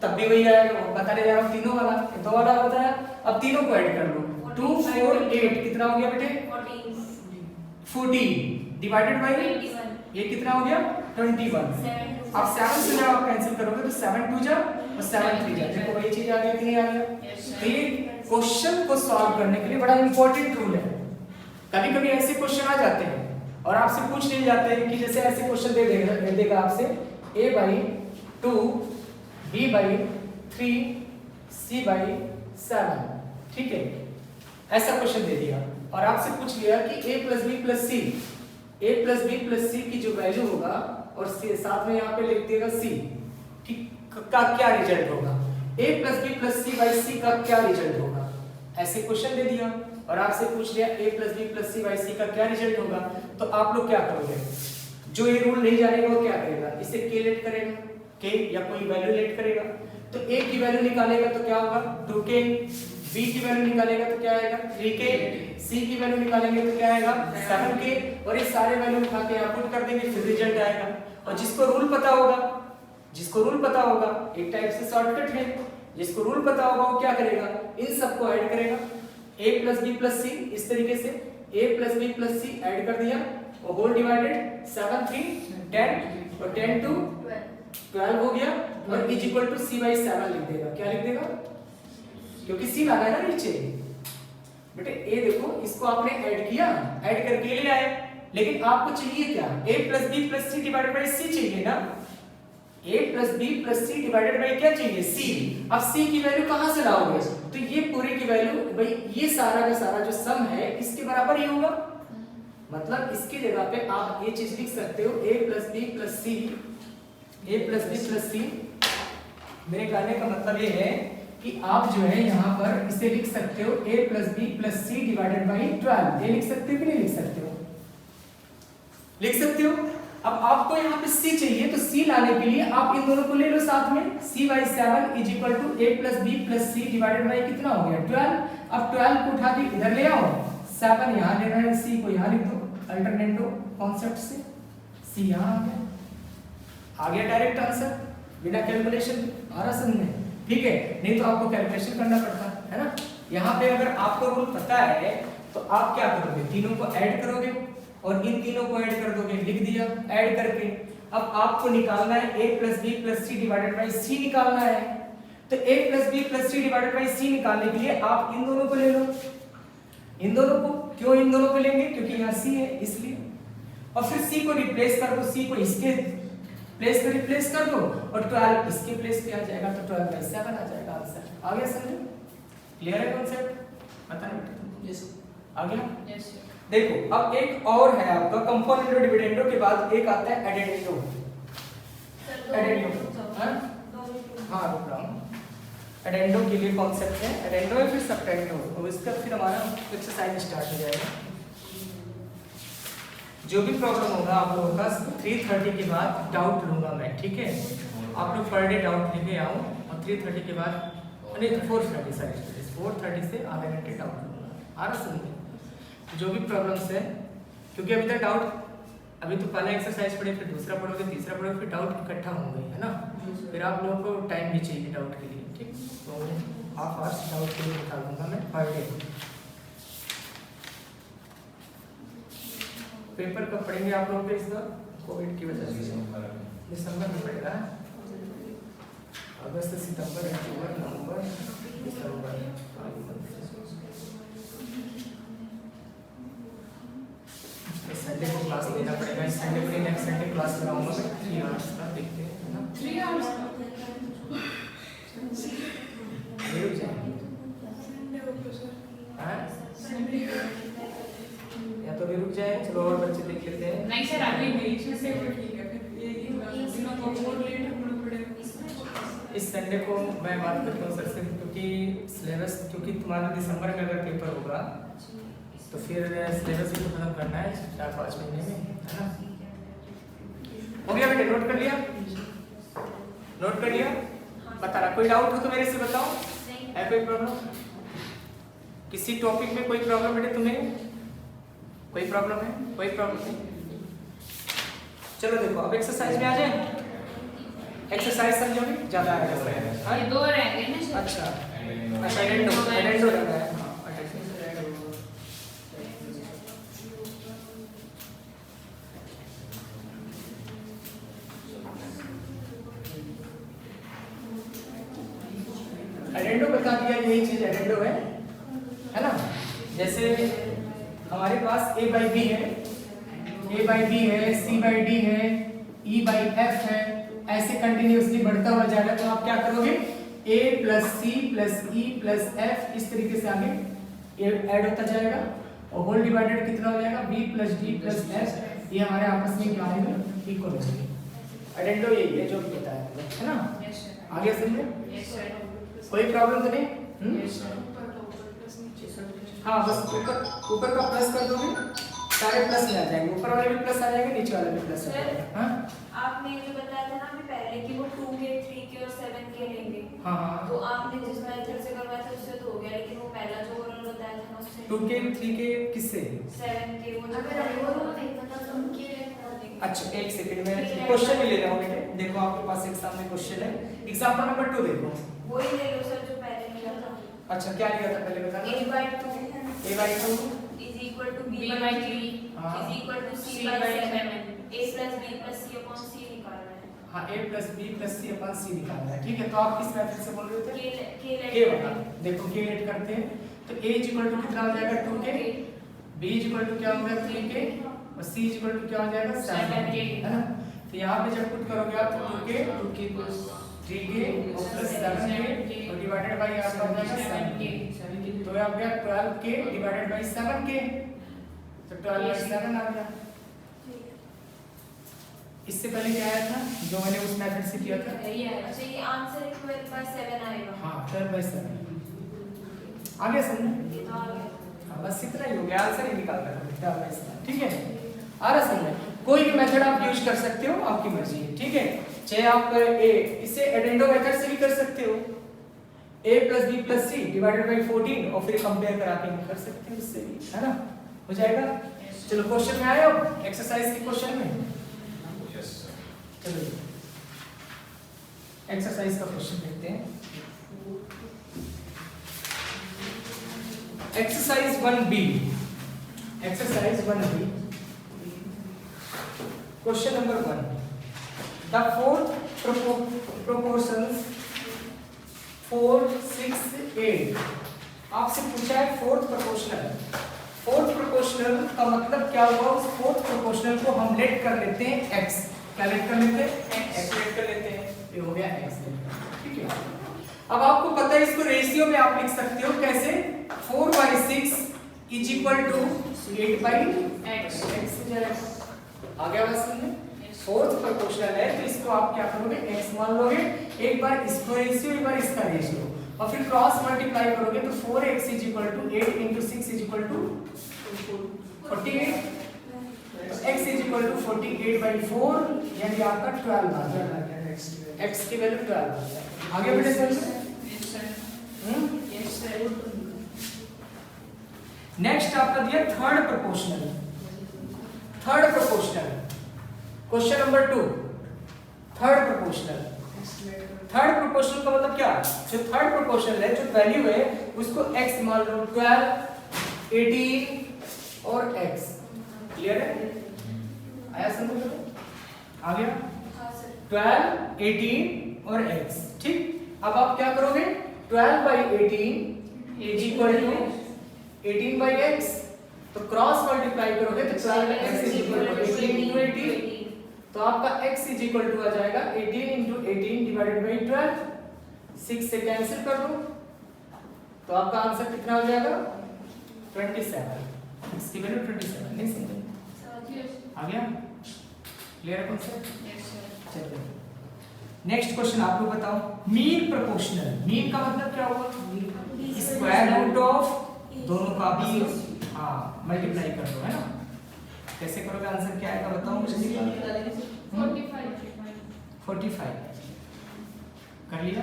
तब भी वही आएगा। वो बताने जा रहा हूं तीनों वाला, दो वाला बताया। अब तीनों को ऐड कर लो, 2 4 8 कितना हो गया बेटे? 14 डिवाइडेड बाय 21, ये कितना हो गया? 21। अब 7 से जब आप कैंसिल करोगे तो 7 2 जा और 7 3 जा। देखो वही चीज आ गया कि नहीं आ गया? तो ये क्वेश्चन को सॉल्व करने के लिए बड़ा इंपॉर्टेंट रूल है। कभी कभी ऐसे क्वेश्चन आ जाते हैं और आपसे पूछ लिए जाते हैं कि जैसे ऐसे क्वेश्चन दे देगा आपसे a/2 b/3 c/7, ठीक है। ऐसा क्वेश्चन दे दिया और आपसे पूछ लिया कि a + b + c, a + b + c की जो वैल्यू होगा और साथ में यहाँ पे लिख देगा c, ठीक, का क्या रिजल्ट होगा? a + b + c/c का क्या रिजल्ट होगा? ऐसे क्वेश्चन दे दिया और आपसे पूछ लिया a + b + c/c का क्या रिजल्ट होगा। तो आप लोग क्या करोगे? जो ये रूल नहीं जानेगा वो क्या करेगा? इसे k लेट करेगा, k या कोई वैल्यू लेट करेगा। तो a की वैल्यू निकालेगा तो क्या होगा? 2k। b की वैल्यू निकालेगा तो क्या आएगा? 3k। c की वैल्यू निकालेंगे तो क्या आएगा? 7k। और ये सारे वैल्यू उठा के यहाँ पुट कर देंगे, फिर रिजल्ट आएगा। और जिसको रूल पता होगा, एक टाइप से शॉर्टकट है, जिसको रूल पता होगा वो क्या करेगा? इन सबको ऐड करेगा, a + b + c, इस तरीके से a + b + c ऐड कर दिया और होल डिवाइडेड 7 3 10 और 10 2 12 हो गया और इज इक्वल टू c/7 लिख देगा। क्या लिख देगा? क्योंकि c लगा है ना नीचे। बेटे ए देखो, इसको आपने ऐड किया, ऐड करके ले आए, लेकिन आपको चाहिए क्या? a + b + c divided by c चाहिए ना। a + b + c divided by क्या चाहिए? c। अब c की वैल्यू कहां से लाओगे? तो ये पूरे की वैल्यू भाई ये सारा का सारा जो सम है इसके बराबर ही होगा। मतलब इसकी जगह पे आप ये चीज लिख सकते हो a + b + c, a + b + c। मेरे कहने का मतलब ये है कि आप जो है यहाँ पर इसे लिख सकते हो a + b + c divided by 12। ये लिख सकते हो कि नहीं लिख सकते हो? लिख सकते हो। अब आपको यहाँ पे c चाहिए, तो c लाने के लिए आप इन दोनों को ले लो साथ में, c/7 = a + b + c divided by कितना हो गया? 12। अब 12 को उठा के इधर ले आओ, 7 यहाँ लेना है, c को यहाँ लिख दो अल्टरनेटिव कॉन्सेप्ट से, c यहाँ आ गया डायरेक्ट आंसर बिना कैलकुलेशन। आ रहा समझ में? ठीक है, नहीं तो आपको कैलकुलेशन करना पड़ता है ना। यहाँ पे अगर आपको रूल पता है तो आप क्या करोगे? तीनों को ऐड करोगे और इन तीनों को ऐड कर दोगे, लिख दिया ऐड करके। अब आपको निकालना है a + b + c divided by c निकालना है। तो a + b + c divided by c निकालने के लिए आप इन दोनों को ले लो, इन दोनों को। क्यों इन दोनों को लेंगे? क्योंकि यहाँ c है इसलिए। और फिर c को रिप्लेस कर दो, c को इसके प्लेस पे रिप्लेस कर दो और 12 इसके प्लेस पे आ जाएगा, तो 12/7 आ जाएगा आंसर। आ गया समझ? क्लियर है कॉन्सेप्ट? बताना बेटा तुमको। यस आ गया। यस देखो अब एक और है आपका कंपोनेंडो डिविडेंडो के बाद एक आता है एडेंडो। एडेंडो हाँ रुक रहा हूँ। एडेंडो के लिए कॉन्सेप्ट है एडेंडो है, फिर सबटेंडो, और इसका फिर हमारा एक्सरसाइज स्टार्ट हो जाएगा। जो भी प्रॉब्लम होगा आप लोगों का 3:30 के बाद डाउट लूंगा मैं, ठीक है। आप लोग पर डे डाउट लेके आओ और 3:30 के बाद नहीं 4:30 सॉरी 4:30 से आधे घंटे डाउट लूंगा। आ रहा समझ? जो भी प्रॉब्लम्स है, क्योंकि अभी तक डाउट अभी तो पहला एक्सरसाइज पढ़े, फिर दूसरा पढ़ोगे, तीसरा पढ़ोगे, फिर डाउट इकट्ठा होंगे, है ना। फिर आप लोगों को टाइम भी चाहिए डाउट के लिए, ठीक। तो हाफ आवर्स डाउट के लिए निकाल दूंगा मैं पर डे। पेपर कब पढ़ेंगे आप लोग इस बार? कोविड की वजह से दिसंबर में पड़ेगा। अगस्त, सितंबर, अक्टूबर, नवंबर, दिसंबर। संडे को क्लास लेना पड़ेगा। इस संडे को नेक्स्ट संडे क्लास लगाऊंगा मैं 3 आवर्स का, देखते हैं, है ना। 3 आवर्स रुक जाएंगे या तो भी रुक जाए, चलो और बच्चे देख लेते हैं। नहीं सर, अभी बीच में से वो ठीक है, फिर ये दिनों को और लेट होना पड़ेगा। इस संडे को मैं बात करता हूँ सर से, क्योंकि सिलेबस, क्योंकि तुम्हारा दिसंबर में अगर पेपर होगा तो फिर सिलेबस भी तो खत्म करना है 4-5 महीने में, है ना। हो गया बेटे, नोट कर लिया? नोट कर लिया? बता रहा, कोई डाउट हो तो मेरे से बताओ। है कोई प्रॉब्लम किसी टॉपिक में? कोई प्रॉब्लम बेटे तुम्हें? कोई प्रॉब्लम है? कोई प्रॉब्लम नहीं? चलो देखो अब एक्सरसाइज में आ जाए। एक्सरसाइज समझोगे ज्यादा आएगा। ये 2 रह गए ना। अच्छा अच्छा, एडेंडो लगा है। एडेंडो बता दिया, यही चीज एडेंडो है ना। जैसे हमारे पास a बाई बी है, a बाई बी है, c बाई डी है, e बाई एफ है, ऐसे कंटिन्यूअसली बढ़ता हुआ जाएगा। तो आप क्या करोगे, a plus C plus E plus F, इस तरीके से आगे ये ऐड होता जाएगा और होल डिवाइडेड कितना हो जाएगा, b plus D plus F. ये हमारे आपस में क्या आएगा, इक्वल हो जाएगा। एडेंडो यही है जो भी बताया है ना। आगे समझे? कोई प्रॉब्लम तो नहीं? हाँ, बस ऊपर का प्लस कर दोगे, सारे प्लस में आ जाएंगे। ऊपर वाले भी प्लस आ जाएंगे, नीचे वाले भी प्लस आ जाएंगे। हाँ, आपने जो बताया था ना अभी पहले कि वो 2k 3k और 7k लेंगे। हाँ, हाँ। तो आपने जिस मेथड से करवाया था उससे तो हो गया, लेकिन वो पहला जो ओरल बताया था ना उससे 2k 3k किससे? 7k वो जो नहीं पता तो उनके अच्छा, एक सेकंड में क्वेश्चन ही ले रहा हूँ बेटे। देखो आपके पास एक सामने क्वेश्चन है, एग्जांपल नंबर 2 देखो। वही ले लो सर जो पहले लिया था। अच्छा, क्या लिया था पहले बताना? a by 2 is equal to b by 3 is equal to c by 7 a plus b plus c upon c निकालना है। हाँ, a plus b plus c upon c निकालना है, ठीक है। तो आप किस मेथड से बोल रहे थे? k बता देखो, k लेट करते हैं तो a कितना हो जाएगा 2k, b क्या हो गया 3k और c क्या हो जाएगा 7k, है ना। तो यहाँ पे जब पुट करोगे आप तो 2k plus 3k और प्लस 7k और डिवाइडेड बाय आपका हो जाएगा 7k। तो आप गया 12k डिवाइडेड बाय 7k, तो 12 बाय 7 आ गया। इससे पहले क्या आया था जो मैंने उस मेथड से किया था? अच्छा, ये आंसर 12 by 7 आएगा। हाँ, 12 by 7 आ गया समझ? ये तो आ गया। हाँ, बस इतना ही हो गया, आंसर ही निकाल रहा है 12 by 7, ठीक है। आ रहा समझ? कोई भी मेथड आप यूज कर सकते हो, आपकी मर्जी है, ठीक है। चाहे आप इसे एडेंडो मेथड से भी कर सकते हो, a plus b plus c divided by 14 और फिर कंपेयर करा के कर सकते हो उससे भी, है ना। हो जाएगा। चलो क्वेश्चन में आए हो, एक्सरसाइज के क्वेश्चन में। Yes sir. चलो एक्सरसाइज का क्वेश्चन देखते हैं। Exercise 1b, exercise 1b, question number 1। The fourth proportions 4, 6, 8 आपसे पूछा है फोर्थ प्रोपोर्शनल। फोर्थ प्रोपोर्शनल का मतलब क्या होगा? उस फोर्थ प्रोपोर्शनल को हम लेट कर लेते हैं x। क्या लेट कर लेते हैं? x लेट कर लेते हैं। ये हो गया x, ठीक है। अब आपको पता है इसको रेशियो में आप लिख सकते हो कैसे? 4/6 इज इक्वल टू 8/x। आ गया बात समझ में? फोर्थ प्रोपोर्शनल है तो इसको आप क्या करोगे? x मान लोगे, एक बार इसको रेशियो, एक बार इसका रेशियो, और फिर क्रॉस मल्टीप्लाई करोगे तो 4x is equal to 8 into 6 is equal to 48। तो x इज इक्वल टू 48/4 यानी आपका 12 आ गया। x की वैल्यू 12 आ गया। आगे बढ़े सर। नेक्स्ट आपका दिया third proportional. Third proportional question number 2, third proportional. Third proportional का मतलब क्या? जो थर्ड प्रोपोर्शनल है, जो वैल्यू है उसको x मान लो, 12, 18 और x। क्लियर है? आया समझ में? आ गया? 12, 18 और x। ठीक, अब आप क्या करोगे? 12/18 इज इक्वल टू 18/x, तो क्रॉस मल्टीप्लाई करोगे तो 12x is equal to 18 into 18, तो आपका x इज इक्वल टू आ जाएगा 18 into 18 डिवाइडेड बाई 12। 6 से कैंसिल कर दो तो आपका आंसर कितना हो जाएगा? 27। इसकी वैल्यू 27। नहीं समझे? आ गया? क्लियर है कॉन्सेप्ट? चलिए नेक्स्ट क्वेश्चन आप लोग बताओ। मीन प्रोपोर्शनल, मीन का मतलब क्या हुआ? स्क्वायर रूट ऑफ दोनों का भी मल्टीप्लाई कर दो, है ना? कैसे करोगे? आंसर क्या आएगा बताओ मुझे। 45 कर लिया।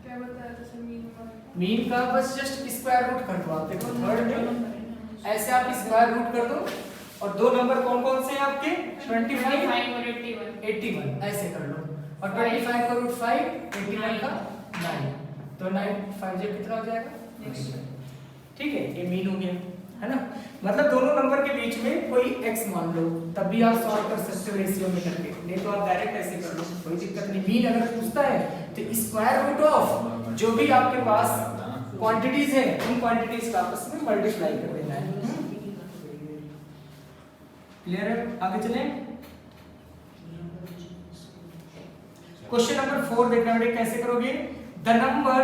क्या बताया था सर मीन का? मीन का बस जस्ट स्क्वायर रूट कर दो। आप देखो थर्ड में ऐसे आप स्क्वायर रूट कर दो, और दो नंबर कौन कौन से हैं आपके? 25 और 81 ऐसे कर लो, और 25 का रूट 5, 81 का 9, तो 9 5 जे कितना हो जाएगा? ठीक है, ये मीन हो गया, है ना? मतलब दोनों नंबर के बीच में कोई x मान लो, तब भी आप सॉल्व कर सकते हो रेशियो में करके, नहीं तो आप डायरेक्ट ऐसे कर लो, कोई दिक्कत नहीं। मीन अगर पूछता है तो स्क्वायर रूट ऑफ जो भी आपके पास क्वांटिटीज है उन क्वांटिटीज का आपस में मल्टीप्लाई कर देना है। क्लियर है? आगे चलें। क्वेश्चन नंबर 4 देखना बेटे, कैसे करोगे? The number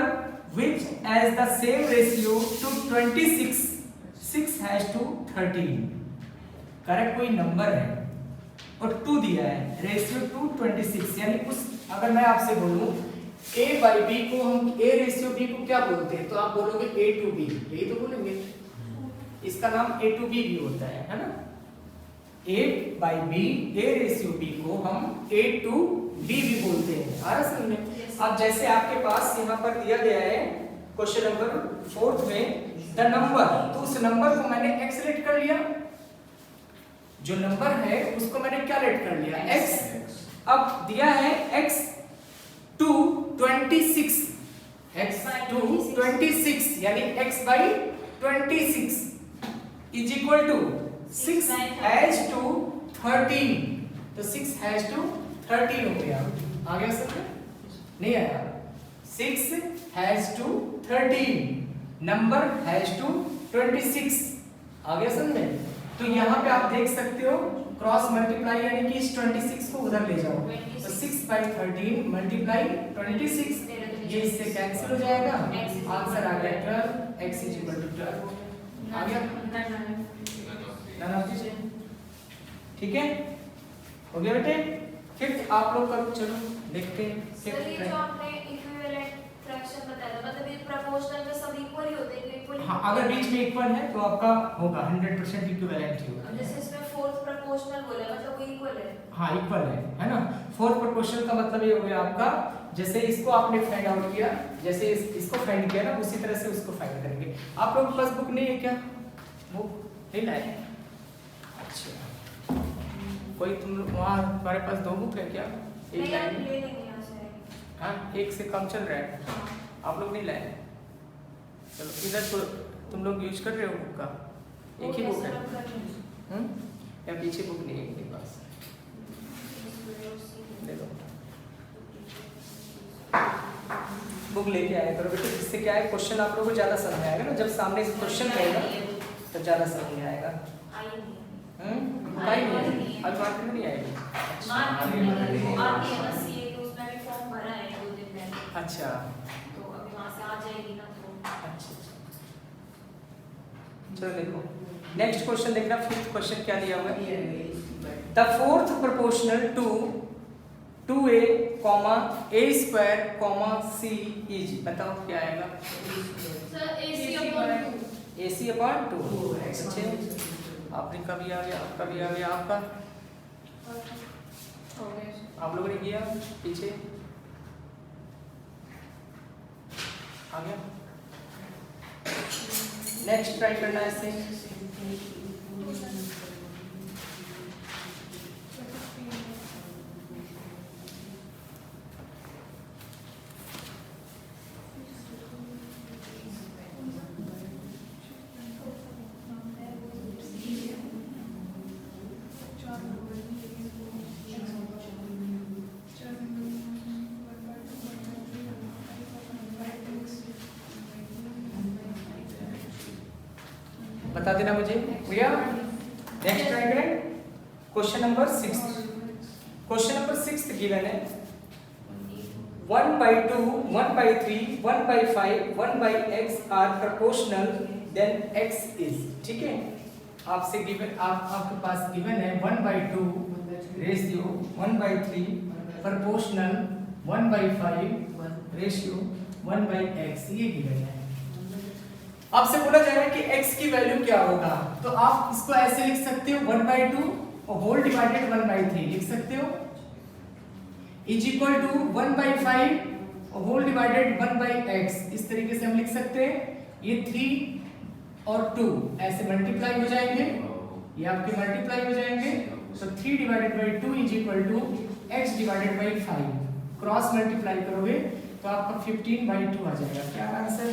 which has the same ratio to 26 6 has to 13। Correct कोई नंबर है और 2 दिया है, रेशियो टू 26, यानी उस अगर मैं आपसे बोलूं a by b को हम a रेशियो b को क्या बोलते हैं, तो आप बोलोगे a to b, यही तो बोलेंगे। इसका नाम a to b भी होता है ना? a by b, a ratio b को हम a to b भी बोलते हैं। आ रहा समझ में? अब जैसे आपके पास यहाँ पर दिया गया है क्वेश्चन नंबर 4 में द नंबर, तो उस नंबर को मैंने x लेट कर लिया, जो नंबर है उसको मैंने क्या लेट कर लिया? x। अब दिया है x to 26, x to 26 यानी x by 26 is equal to 6 has to 13, तो 6 has to 13 हो गया। आ गया समझ? नहीं आया? 6 has to 13, number has to 26। आ गया समझ में? तो यहाँ पे आप देख सकते हो क्रॉस मल्टीप्लाई, यानी कि इस 26 को उधर ले जाओ, तो 6 by 13 मल्टीप्लाई 26, ये इससे कैंसिल हो जाएगा, आंसर आ गया 12, x is equal to 12। आ गया? None of this. ठीक है, हो गया बेटे? फिफ्थ आप लोग करो, चलो देखते हैं। सर ये जो आपने इक्विवेलेंट फ्रैक्शन बताया था, मतलब ये प्रोपोर्शनल में सब इक्वल ही होते हैं, इक्वल? हाँ, अगर बीच में इक्वल है तो आपका होगा 100% इक्विवेलेंट ही होगा। जैसे इसमें फोर्थ प्रोपोर्शनल बोला, मतलब वो इक्वल है। हाँ इक्वल है ना? फोर्थ प्रोपोर्शनल का मतलब ये हो गया आपका, जैसे इसको आपने फाइंड आउट किया, जैसे इसको फाइंड किया ना, उसी तरह से उसको फाइंड करेंगे। आप लोगों के पास बुक नहीं है क्या? बुक नहीं लाए? अच्छा, कोई तुम लोग वहाँ तुम्हारे पास 2 बुक है क्या? एक नहीं, लाइन हम में? ले लेंगे यहाँ से। हाँ, एक से कम चल रहा है। आप लोग नहीं लाए? चलो इधर तो तुम लोग यूज कर रहे हो बुक का, एक ही बुक है या पीछे बुक नहीं है इनके पास? ले लो, बुक लेके आया करो बेटे, जिससे क्या है क्वेश्चन आप लोगों को ज्यादा समझ आएगा ना, जब सामने से क्वेश्चन रहेगा तो ज्यादा समझ में आएगा। भाई नहीं आज मार्केट में नहीं आएगी। अच्छा, तो अभी वहाँ से आ जाएगी ना, तो अच्छा चलो देखो नेक्स्ट क्वेश्चन देखना। फिफ्थ क्वेश्चन क्या दिया हुआ है? The fourth proportional to 2a, a square, c is, बताओ क्या आएगा? Sir AC/2। अच्छे, आपने कभी आ गया, कभी आ गया आपका, आप लोगों ने किया पीछे आ गया। नेक्स्ट ट्राई करना है इसे। बता देना मुझे भैया। नेक्स्ट ट्राई करें question number 6। Question number 6 given है 1/2, 1/3, 1/5, 1/x are proportional then x is. ठीक है, आपसे गिवन आपके पास गिवन है 1/2 रेशियो 1/3 प्रोपोर्शनल 1/5 रेशियो 1/x ये गिवन है। आपसे बोला जा रहा है कि x की वैल्यू क्या होगा, तो आप इसको ऐसे लिख सकते हो 1/2 और होल डिवाइडेड 1/3 लिख सकते हो इज इक्वल टू 1/5 और होल डिवाइडेड 1/x। इस तरीके से हम लिख सकते हैं। ये 3 और 2 ऐसे मल्टीप्लाई हो जाएंगे, ये आपके मल्टीप्लाई हो जाएंगे, तो 3 divided by 2 is equal to x divided by 5। Cross multiply करोगे तो आपका 15/2 आ जाएगा। क्या आंसर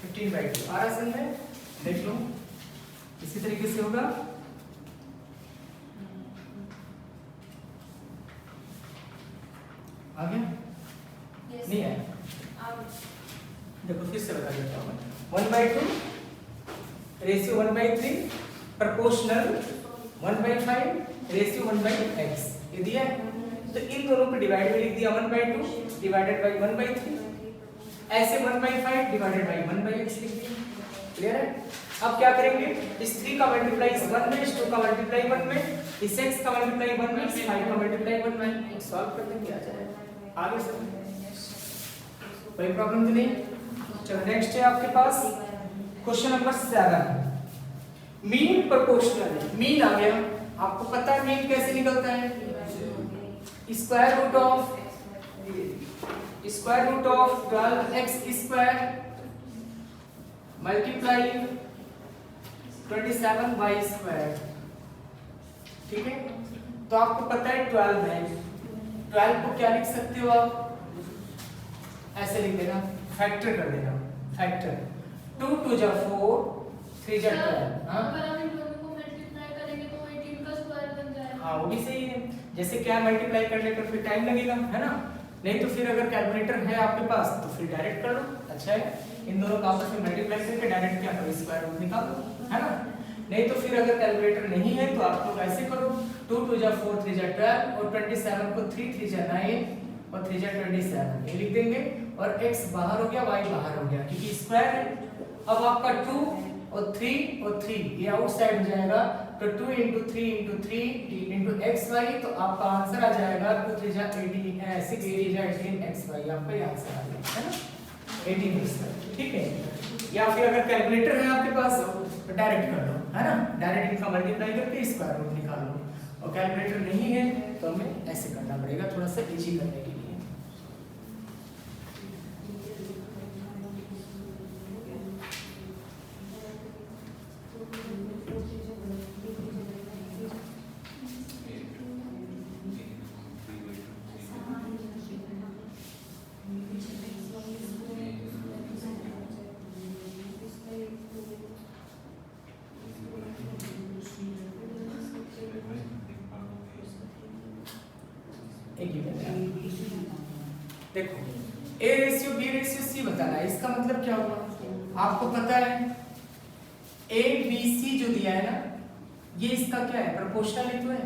15/2 आ रहा समझ में? देख लो इसी तरीके से होगा। आ गया? नहीं आया? देखो फिर से बता देता हूँ। 1/2 रेशियो 1/3 प्रोपोर्शनल 1/5 रेशियो 1/x ये दिया है, तो इन दोनों को डिवाइड में लिख दिया 1/2 डिवाइडेड बाई 1/3, ऐसे 1/5 डिवाइडेड बाई 1/x लिख दिया। क्लियर है? अब क्या करेंगे, इस 3 का मल्टीप्लाई इस 1 में, इस 2 का मल्टीप्लाई 1 में, इस x का मल्टीप्लाई 1 में, इस 5 का मल्टीप्लाई 1 में, सॉल्व कर देंगे आ जाएगा। आगे सब कोई प्रॉब्लम तो नहीं। चलो नेक्स्ट है आपके पास question number 7। Mean proportional, mean आ गया। आपको पता है मीन कैसे निकलता है, square root of 12x² multiply 27y²। ठीक है, तो आपको पता है 12 है, 12 को क्या लिख सकते हो आप, ऐसे लिख देना, फैक्टर कर देना, फैक्टर 2 2 जा 4 3 जा 12। हाँ अगर हम इन दोनों को मल्टीप्लाई करेंगे तो 18 का स्क्वायर बन जाएगा। हाँ वो भी सही है। जैसे क्या मल्टीप्लाई करने पर फिर टाइम लगेगा, है ना? नहीं तो फिर अगर कैलकुलेटर है आपके पास तो फिर डायरेक्ट कर लो। अच्छा है, इन दोनों का आपस में मल्टीप्लाई करके डायरेक्ट क्या करो, स्क्वायर रूट निकाल लो, है ना? नहीं तो फिर अगर कैलकुलेटर नहीं है तो आप लोग ऐसे करो 2 2 जा 4 3 जा 12 और 27 को 3 3 जा 9 और 3 जा 27 ये लिख देंगे, और x बाहर हो गया y बाहर हो गया क्योंकि स्क्वायर है। अब आपका 2 और 3 और 3 ये आउटसाइड हो जाएगा, तो 2 × 3 × 3 × xy, तो आपका आंसर आ जाएगा 2 3 जा 18 6 3 जा 18xy। आपका ये आंसर आ गया, है ना? 18xy। ठीक है, या फिर अगर कैलकुलेटर है आपके पास तो डायरेक्ट कर लो, है ना? डायरेक्ट इनका मल्टीप्लाई करके स्क्वायर रूट निकाल लो। और कैलकुलेटर नहीं है तो हमें ऐसे करना पड़ेगा, थोड़ा सा इजी करने के लिए। देखो a ratio b ratio c बताना है, इसका मतलब क्या हुआ, आपको पता है a b c जो दिया है ना, ये इसका क्या है, प्रोपोर्शनल ही तो है।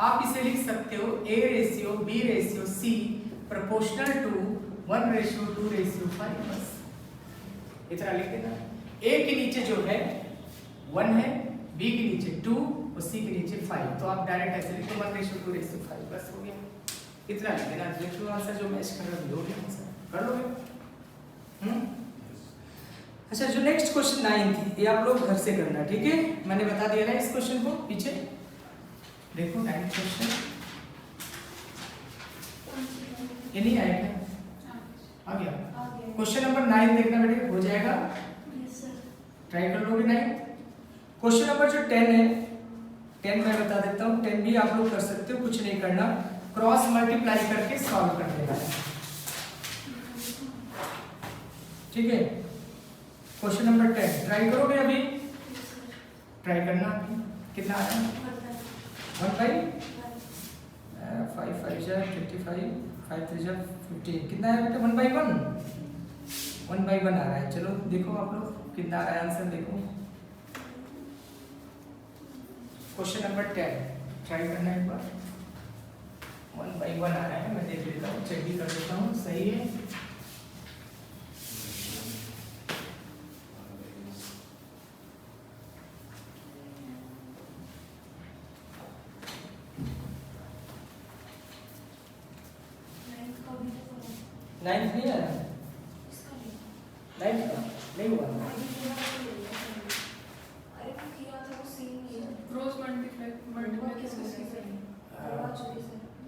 आप इसे लिख सकते हो a ratio b ratio c proportional to 1:2:5, बस इतना लिख देना। a के नीचे जो है 1 है, b के नीचे 2 और c के नीचे 5, तो आप डायरेक्ट ऐसे लिखो 1:2:5, बस हो गया। इतना लिख देना, देख लो आंसर जो मैच कर रहा है लोगे आंसर कर लोगे। अच्छा, जो नेक्स्ट क्वेश्चन 9 थी ये आप लोग घर से करना, ठीक है? मैंने बता दिया ना इस क्वेश्चन को पीछे। देखो 9 क्वेश्चन ये नहीं आया क्या, आ गया? क्वेश्चन नंबर 9 देखना बेटे, हो जाएगा, ट्राई कर लोगे 9। क्वेश्चन नंबर जो 10 है, 10 मैं बता देता हूँ, 10 भी आप लोग कर सकते हो, कुछ नहीं करना, क्रॉस मल्टीप्लाई करके सॉल्व कर देना है, ठीक है? क्वेश्चन नंबर 10 ट्राई करोगे अभी, ट्राई करना। कितना आया, 1/5 5 5 जा 25 5 3 जा 15, कितना है बेटा 1/1, 1/1 आ रहा है। चलो देखो आप लोग कितना आ रहा है आंसर देखो। क्वेश्चन नंबर 10 ट्राई करना एक बार। 1/1 आ रहा है, मैं देख लेता हूँ, चेक भी कर लेता हूँ सही है। नाइन्थ नहीं आया, नाइन्थ का नहीं हुआ। क्रॉस मल्टीप्लाई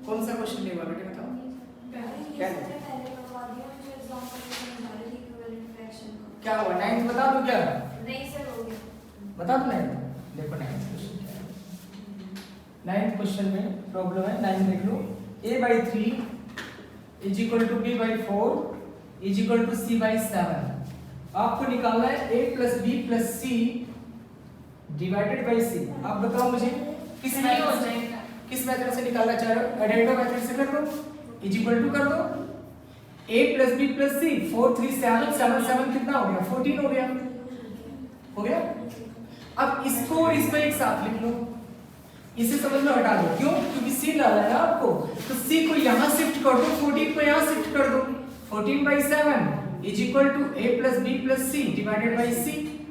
कौन सा क्वेश्चन नहीं हुआ बेटे बताओ। क्या हुआ नाइन्थ बता दो क्या, नहीं सर हो गया। बता दो नाइन्थ। देखो नाइन्थ क्वेश्चन क्या है। नाइन्थ क्वेश्चन में प्रॉब्लम है, नाइन्थ देख लो। a/3 is equal to b/4 is equal to c/7। आपको निकालना है a plus b plus c divided by c। आप बताओ मुझे किस मेथड से निकालना चाह रहे हो। एडेटो मेथड से कर लो, इज इक्वल टू कर दो a plus b plus c। 4 3 7 7 7 कितना हो गया 14 हो गया, हो गया। अब इसको और इसको एक साथ लिख लो, इसे समझ में हटा दो। क्यों? क्योंकि c डाला है ना आपको, तो c को यहाँ शिफ्ट कर दो, 14 को यहाँ शिफ्ट कर दो। 14/7 is equal to a plus b plus c divided by c।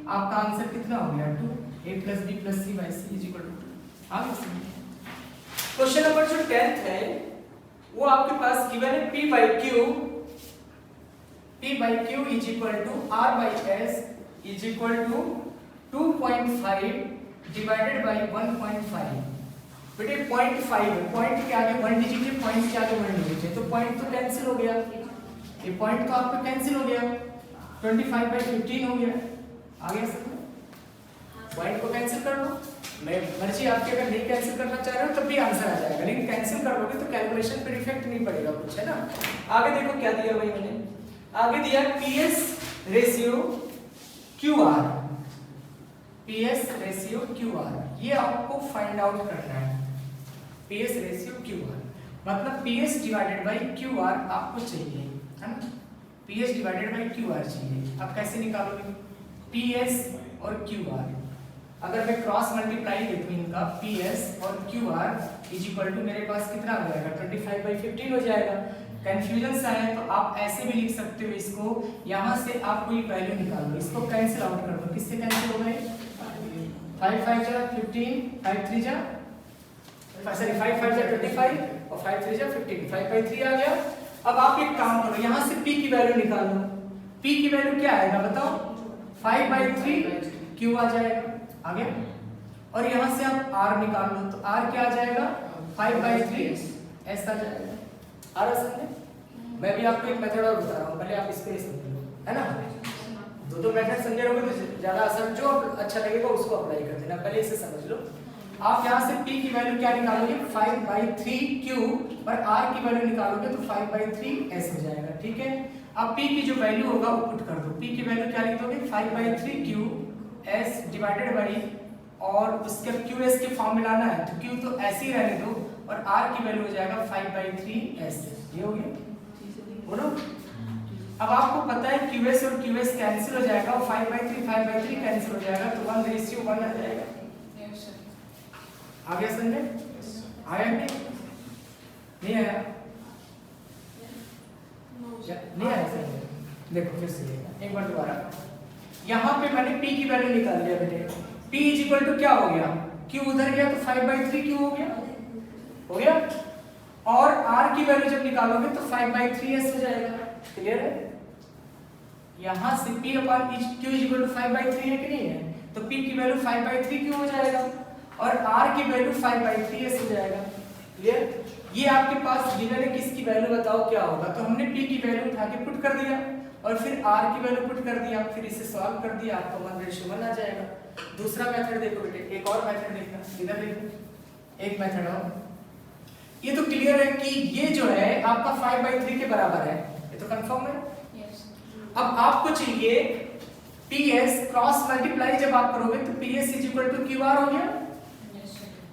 आपका आंसर कितना हो गया 2। a plus b plus c by c is equal to 2। आगे समझिए। क्वेश्चन नंबर जो 10th है वो आपके पास गिवन है p/q is equal to r/s is equal to 2.5 divided by 1.5। बेटे 0.5 है, पॉइंट के आगे 1 डिजिट है, पॉइंट के आगे 1 डिजिट है, तो पॉइंट तो कैंसिल हो गया, ये पॉइंट तो आपका कैंसिल हो गया, 25/15 हो गया। आगे समझ, पॉइंट को कैंसिल कर दो। मैं मर्जी आपके, अगर नहीं कैंसिल करना चाह रहे हो तब भी आंसर आ जाएगा, लेकिन कैंसिल कर लोगे तो कैलकुलेशन पर इफेक्ट नहीं पड़ेगा कुछ, है ना। आगे देखो क्या दिया भाई मैंने, आगे दिया PS ratio QR। PS ratio QR ये आपको फाइंड आउट करना है। PS रेशियो QR मतलब PS डिवाइडेड बाई QR आपको चाहिए, है ना। PS डिवाइडेड बाई QR चाहिए। अब कैसे निकालोगे PS और QR। अगर मैं क्रॉस मल्टीप्लाई देखूं इनका PS और QR इज इक्वल टू मेरे पास कितना हो जाएगा 25/15 हो जाएगा। कंफ्यूजन सा है तो आप ऐसे भी लिख सकते हो इसको, यहाँ से आप कोई वैल्यू निकाल लो, इसको कैंसिल आउट कर दो। किससे कैंसिल हो गए 5 5 जा 15, 5 3 जा सॉरी 5 5 जा 25 और 5 3 जा 15, 5/3 आ गया। अब आप एक काम करो, यहाँ से P की वैल्यू निकाल लो। P की वैल्यू क्या आएगा बताओ 5/3 Q आ जाएगा, आ गया। और यहाँ से आप R निकाल लो तो R क्या आ जाएगा 5/3 S आ जाएगा। आ रहा समझे। मैं भी आपको एक मेथड और बता रहा हूँ, पहले आप इसको ही समझ लो, है ना। दो मेथड समझे रहोगे तो ज्यादा आसान, जो अच्छा लगेगा उसको अप्लाई कर देना, पहले इसे समझ लो। आप यहाँ से P की वैल्यू क्या निकालोगे 5/3 Q और R की वैल्यू निकालोगे तो 5/3 S हो जाएगा, ठीक है। अब P की जो वैल्यू होगा वो पुट कर दो। P की वैल्यू क्या लिख दोगे 5/3 Q S डिवाइडेड बाई, और उसके QS के फॉर्म में लाना है तो Q तो ऐसे ही रहने दो, और R की वैल्यू हो जाएगा 5/3 S। ये हो गया बोलो। अब आपको पता है QS और QS कैंसिल हो जाएगा, और 5/3 कैंसिल हो जाएगा, तो 1:1 आ जाएगा। आ गया समझे, आया नहीं नहीं आया, नहीं आया समझे। देखो फिर से एक बार दोबारा, यहाँ पे मैंने P की वैल्यू निकाल लिया बेटे। P इज इक्वल टू क्या हो गया Q उधर गया तो 5/3 Q हो गया, हो गया। और R की वैल्यू जब निकालोगे तो 5/3 S हो जाएगा, क्लियर है। यहाँ से P upon Q is equal to 5/3 है कि नहीं है, तो P की वैल्यू 5/3 Q हो जाएगा, और R की वैल्यू 5/3 S हो जाएगा, क्लियर। ये आपके पास गिवन है, किसकी वैल्यू बताओ क्या होगा, तो हमने P की वैल्यू उठा के पुट कर दिया, और फिर R की वैल्यू पुट कर दिया, फिर इसे सॉल्व कर दिया, आपको 1:1 आ जाएगा। दूसरा मेथड देखो बेटे, एक और मेथड देखना, इधर देखो एक मेथड और। ये तो क्लियर है कि ये जो है आपका 5/3 के बराबर है, ये तो कंफर्म है। अब आपको चाहिए PS क्रॉस मल्टीप्लाई जब आप करोगे तो PS is equal to QR हो गया।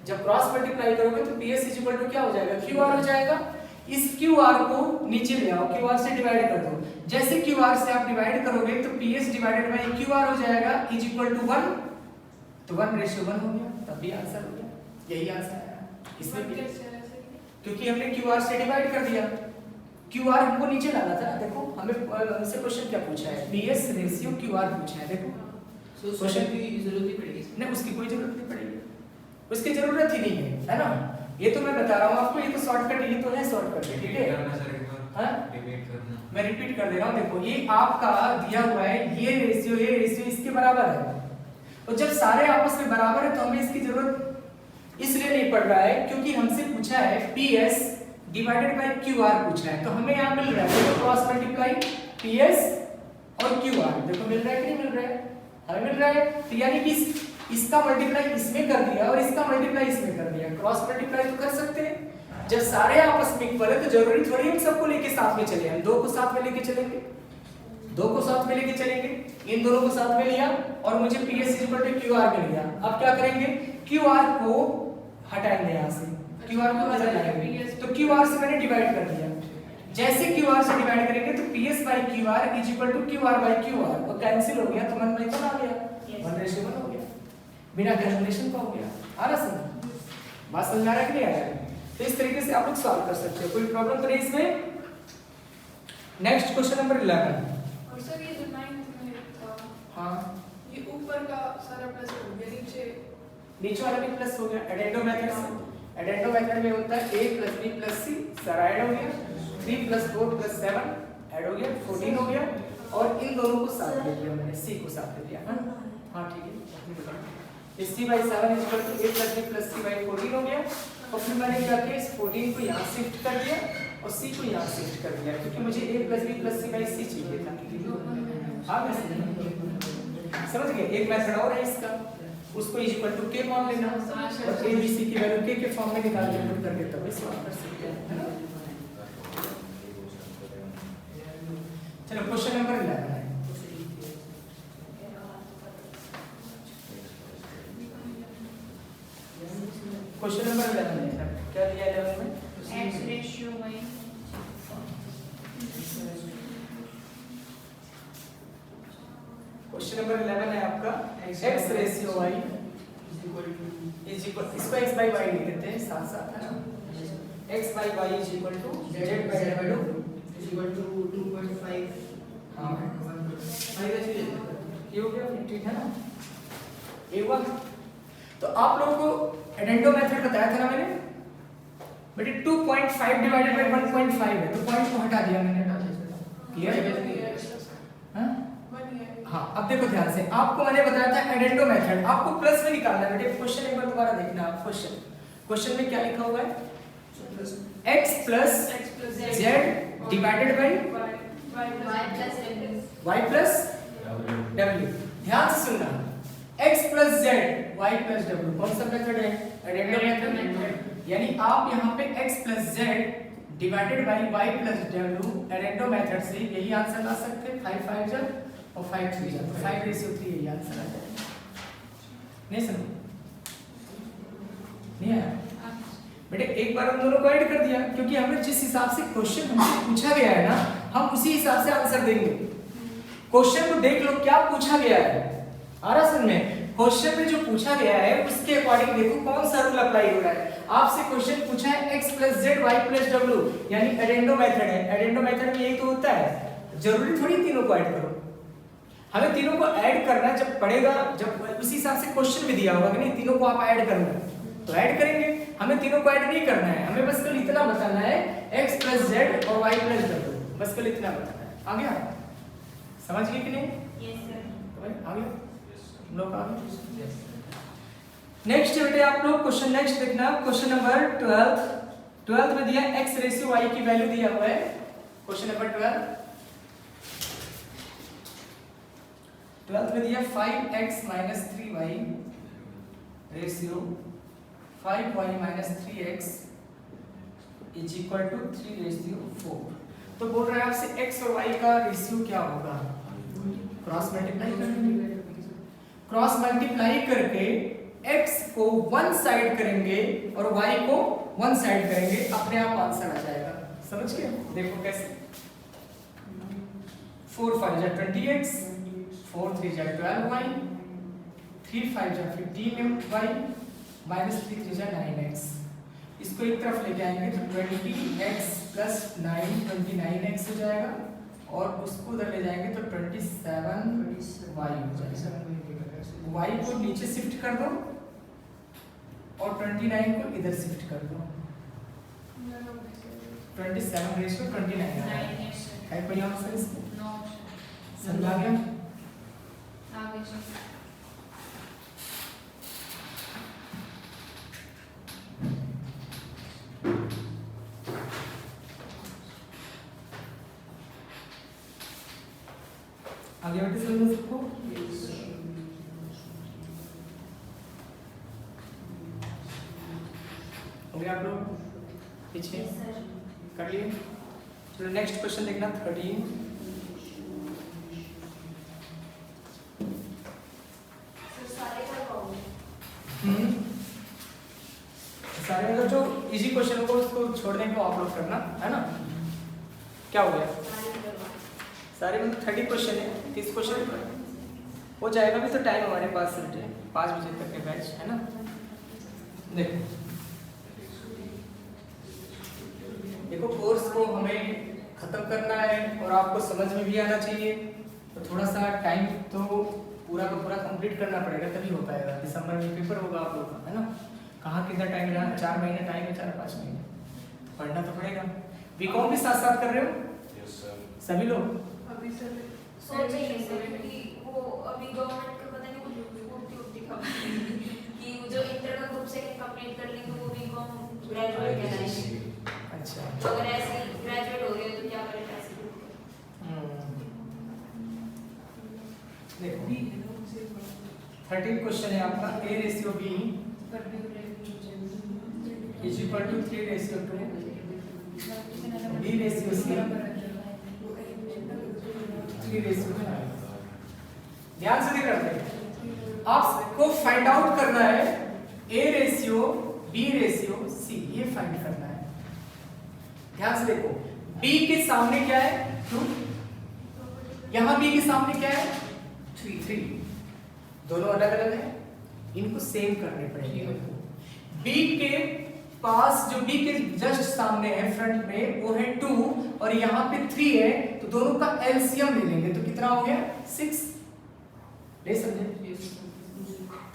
जब क्रॉस मल्टीप्लाई करोगे तो PS इज इक्वल टू क्या हो जाएगा QR हो जाएगा। इस QR को नीचे ले आओ, QR से डिवाइड कर दो। जैसे QR से आप डिवाइड करोगे तो PS डिवाइडेड बाय QR हो जाएगा इज इक्वल टू 1, तो 1:1 हो गया, तब भी आंसर हो गया। यही आंसर है इसमें भी, क्योंकि हमने QR से डिवाइड कर दिया। QR हमको नीचे लाना था, देखो हमें हमसे क्वेश्चन क्या पूछा है, PS रेशियो QR पूछा है। देखो क्वेश्चन की जरूरत नहीं पड़ेगी नहीं, उसकी कोई जरूरत नहीं पड़ेगी, उसकी जरूरत ही नहीं है ना। ये तो मैं बता रहा हूँ आपको, ये तो शॉर्टकट, ये तो है शॉर्टकट, ठीक है। हाँ मैं रिपीट कर दे रहा हूँ, देखो ये आपका दिया हुआ है, ये रेशियो इसके बराबर है, और जब सारे आपस में बराबर है तो हमें इसकी जरूरत इसलिए नहीं पड़ रहा है क्योंकि हमसे पूछा है PS डिवाइडेड बाय QR पूछा है, तो हमें यहाँ मिल रहा है, देखो क्रॉस मल्टीप्लाई PS और QR, देखो मिल रहा है कि नहीं मिल रहा है, हमें मिल रहा है। तो यानी कि इसका मल्टीप्लाई इसमें कर दिया और इसका मल्टीप्लाई इसमें कर दिया, क्रॉस मल्टीप्लाई तो कर सकते हैं। जब सारे आपस में इक्वल है तो जरूरी थोड़ी हम सबको लेके साथ में चले, हम 2 को साथ में लेके चलेंगे, 2 को साथ में लेके चलेंगे, इन दोनों को साथ में लिया और मुझे PS QR मिल गया। अब क्या करेंगे, QR को हटाएंगे यहाँ से, QR को हटा देंगे, तो QR से मैंने डिवाइड कर दिया। जैसे QR से डिवाइड करेंगे तो PS by QR is equal to QR by QR, और कैंसिल हो गया तो 1/1 आ गया, 1:1 हो गया, बिना कैलकुलेशन का हो गया। आ रहा समझ, बात समझ आ रहा है कि नहीं आ रहा है? तो इस तरीके से आप लोग सॉल्व कर सकते हो, कोई प्रॉब्लम तो नहीं इसमें। Next question number 11। और सर ये जो 9th में था, हाँ ये ऊपर का सारा प्लस हो गया, नीचे वाला भी प्लस हो गया एडेंडो मेथड से। एडेंडो मेथड में होता है a + b + c, सारा ऐड हो गया, 3 + 4 + 7 ऐड हो गया, 14 हो गया, और इन दोनों को साथ ले लिया मैंने, c को साथ ले लिया। हाँ ठीक है, c/7 = a + b + c/14 हो गया, और फिर मैंने क्या किया, इस 14 को यहाँ शिफ्ट कर दिया और c को यहाँ शिफ्ट कर दिया, क्योंकि मुझे a + b + c/c चाहिए था। हाँ समझ गए, एक मेथड और है इसका, उसको इज इक्वल टू k मान लेना और a b c की वैल्यू k के फॉर्म में निकाल के पुट करके तब इस सॉल्व कर सकते हैं, है ना। चलो क्वेश्चन नंबर 11 है। क्वेश्चन नंबर 11 है, क्या दिया है 11 में, x ratio y। Question number 11 है आपका, x ratio y is equal, इसको x बाय y लिख देते हैं साथ साथ, है ना। x by y is equal to z by w is equal to 2.5। हां 5 ऐसे ले लेते ये हो गया, ठीक है ना। a1 तो आप लोगों को एडेंडो मेथड बताया था ना मैंने बेटे, 2.5 डिवाइडेड बाय 1.5 है, तो पॉइंट को हटा दिया मैंने, क्लियर है। हां हाँ, अब देखो ध्यान से, आपको मैंने बताया था एडेंडो मेथड, आपको प्लस में निकालना है बेटे। क्वेश्चन एक बार दोबारा देखना आप, क्वेश्चन में क्या लिखा हुआ है, x + z divided by y + w। ध्यान से सुनना, x + z y + w कौन सा मेथड है, एडेंडो मेथड। यानी आप यहाँ पे x + z divided by y + w addendo method से यही आंसर ला सकते हैं, 5 5 जा और 5 3 जा, तो 5:3 यही आंसर आ जाएगा। नहीं समझ नहीं आया बेटे, एक बार हम दोनों को ऐड कर दिया, क्योंकि हमें जिस हिसाब से क्वेश्चन हमसे पूछा गया है ना, हम उसी हिसाब से आंसर देंगे। क्वेश्चन को देख लो क्या पूछा गया है, आ रहा समझ में, क्वेश्चन में जो पूछा गया है उसके अकॉर्डिंग देखो कौन सा रूल अप्लाई हो रहा है। आपसे क्वेश्चन पूछा है x + z y + w, यानी एडेंडो मेथड है, एडेंडो मेथड में यही तो होता है, जरूरी थोड़ी तीनों को ऐड करो, हमें तीनों को ऐड करना जब पड़ेगा, जब उसी हिसाब से क्वेश्चन भी दिया होगा कि नहीं तीनों को आप ऐड करना तो ऐड करेंगे, हमें तीनों को ऐड नहीं करना है, हमें बस कल इतना बताना है x + z और y + w, बस कल इतना बताना है। आ गया, समझ गए कि नहीं? Yes sir. तो भाई आ गया, हम लोग आ गए। नेक्स्ट बेटे आप लोग क्वेश्चन नेक्स्ट देखना, क्वेश्चन नंबर 12 में दिया x रेशियो y की वैल्यू दिया हुआ है, क्वेश्चन नंबर 12 में दिया 5x - 3y ratio 5y - 3x is equal to 3:4। तो बोल रहा है आपसे x और y का रेशियो क्या होगा, क्रॉस मल्टीप्लाई करेंगे, क्रॉस मल्टीप्लाई करके x को वन साइड करेंगे और y को वन साइड करेंगे, अपने आप आंसर आ जाएगा। समझ गए? देखो कैसे 4 5 जा 20x, 4 3 जा 12y, 3 5 जा 15y, माइनस 3 3 जा 9x। इसको एक तरफ लेके आएंगे तो 20x प्लस 9 29x हो जाएगा, और उसको उधर ले जाएंगे तो 27y हो जाएगा। y को नीचे शिफ्ट कर दो और 29 को इधर शिफ्ट कर दो। 27/29 है कोई आंसर इसमें? समझ आ गया? आगे बढ़ते समझ सबको? हो गया आप लोग? पीछे कर लिए? चलो नेक्स्ट क्वेश्चन देखना 13। सारे मतलब जो इजी क्वेश्चन होगा उसको छोड़ने को आप लोग करना है ना। क्या हो गया? सारे मतलब 30 क्वेश्चन है, 30 क्वेश्चन हो जाएगा। भी तो टाइम हमारे पास 5 बजे तक के बैच है ना। देखो देखो कोर्स को हमें खत्म करना है और आपको समझ में भी आना चाहिए, तो थोड़ा सा टाइम तो पूरा का पूरा कंप्लीट करना पड़ेगा, तभी हो पाएगा। दिसंबर में पेपर होगा आप लोग का है ना। कहाँ कितना टाइम रहा? 4 महीने टाइम है, 4-5 महीने पढ़ना तो पड़ेगा। बीकॉम भी साथ साथ कर रहे हो सभी लोग? अभी सर सोच ही नहीं सर कि वो अभी गवर्नमेंट का पता नहीं कुछ उठती खबर कि जो इंटर का ग्रुप से कंप्लीट कर लेंगे वो बीकॉम ग्रेजुएट कहलाएंगे। अच्छा, अगर ऐसे ग्रेजुएट हो गए तो क्या करें ऐसे? देखो 13 क्वेश्चन है आपका। a ratio b is equal to 3 ratio 2, b ratio c 3 ratio 5। ध्यान से करते हैं, आपको फाइंड आउट करना है a ratio b ratio c, ये फाइंड करना है। ध्यान से देखो, b के सामने क्या है? 2, यहाँ b के सामने क्या है? 3। दोनों अलग अलग है, इनको सेम करने पड़ेंगे। b के पास जो b के जस्ट सामने है फ्रंट में वो है 2 और यहाँ पे 3 है, तो दोनों का एलसीएम ले लेंगे तो कितना हो गया? 6। ले समझे?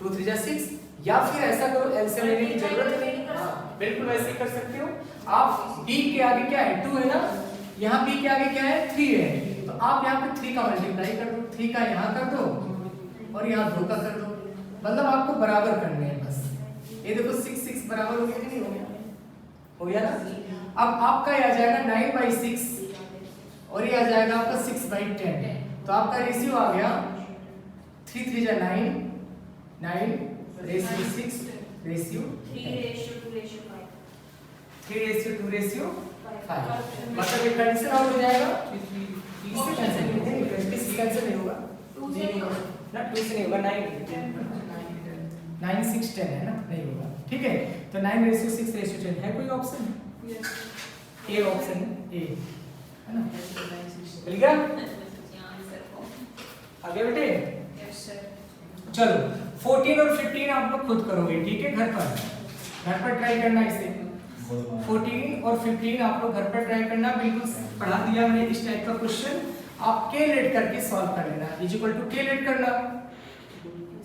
2 3 जा 6। या फिर ऐसा करो, एलसीएम लेने की जरूरत नहीं, हाँ बिल्कुल वैसे ही कर सकते हो आप। b के आगे क्या है? 2 है ना, यहाँ b के आगे क्या है? 3 है, तो आप यहाँ पे 3 का मल्टीप्लाई कर दो, 3 का यहाँ कर दो और यहाँ 2 का कर दो। मतलब आपको बराबर करने हैं बस। ये देखो 6 6 बराबर हो गया कि नहीं हो गया? हो गया ना। अब आपका ये आ जाएगा 9/6 और ये आ जाएगा आपका 6/10, तो आपका रेशियो आ गया 3 3 जा 9, 9 रेशियो 6 रेशियो 3:2:5, 3:2:5। मतलब ये कैंसिल आउट हो जाएगा। इससे कैंसिल नहीं होगा, इससे कैंसिल नहीं होगा ना, 2 से नहीं होगा, 9 6 10 है ना, नहीं होगा। ठीक है, तो 9:6:10 है कोई ऑप्शन? ए ऑप्शन है, ए है ना। मिल गया? आगे बेटे चलो 14 और 15 आप लोग खुद करोगे, ठीक है? घर पर ट्राई करना इसे। 14 और 15 आप लोग घर पर ट्राई करना। बिल्कुल पढ़ा दिया मैंने इस टाइप का क्वेश्चन, आप के लेट करके सॉल्व कर लेना। इज इक्वल टू के लेट करना,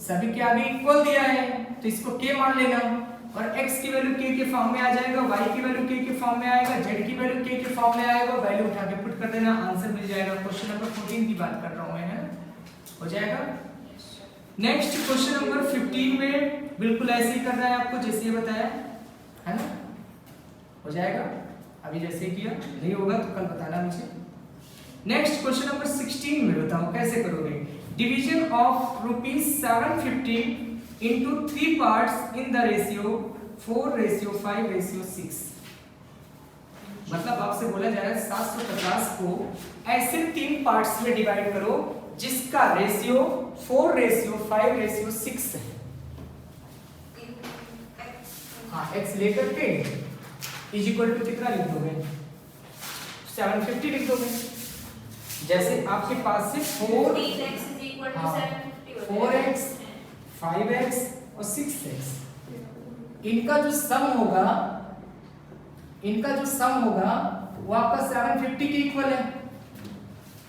सभी के आगे इक्वल दिया है तो इसको के मान लेना, और x की वैल्यू k के फॉर्म में आ जाएगा, y की वैल्यू k के फॉर्म में आएगा, z की वैल्यू k के फॉर्म में आएगा, वैल्यू उठा के पुट कर देना, आंसर मिल जाएगा। क्वेश्चन नंबर 14 की बात कर रहा हूं मैं, है ना, हो जाएगा। नेक्स्ट क्वेश्चन नंबर 15 में बिल्कुल ऐसे ही करना है आपको जैसे ये बताया, है ना, हो जाएगा। अभी जैसे किया, नहीं होगा तो कल बताना मुझे। नेक्स्ट क्वेश्चन नंबर 16 में बताओ कैसे करोगे। Division of ₹750 into 3 parts in the ratio 4:5:6। मतलब आपसे बोला जा रहा है 750 को ऐसे 3 पार्ट्स में डिवाइड करो जिसका रेशियो 4:5:6 है। हाँ, x लेकर के इज इक्वल टू कितना लिख दोगे? 750 लिख दोगे। जैसे आपके पास से 15x is equal to हाँ, 750 हो 4x 5x और 6x, इनका जो सम होगा वो आपका 750 के इक्वल है।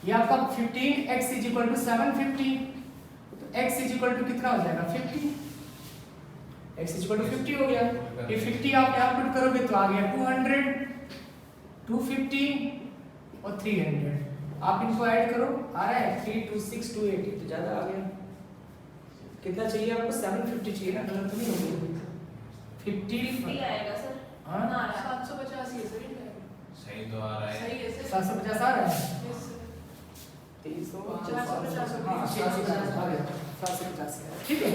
ये आपका 15x इज इक्वल टू 750, तो x इज इक्वल टू कितना हो जाएगा 50, x इज इक्वल टू 50 हो गया। ये 50 आप यहाँ पुट करोगे तो आ गया 200, 250 और 300। आप इनको ऐड करो, आ रहा है 3 2 6 280, तो ज्यादा आ गया। कितना चाहिए आपको 750 चाहिए ना, गलत तो नहीं होगी 50 आएगा सर। हाँ? हाँ 785 है सर। सही तो आ रहा है। सही है सर। 750 आ रहा है, 750 हाँ 750 आ गया, 750 ठीक है।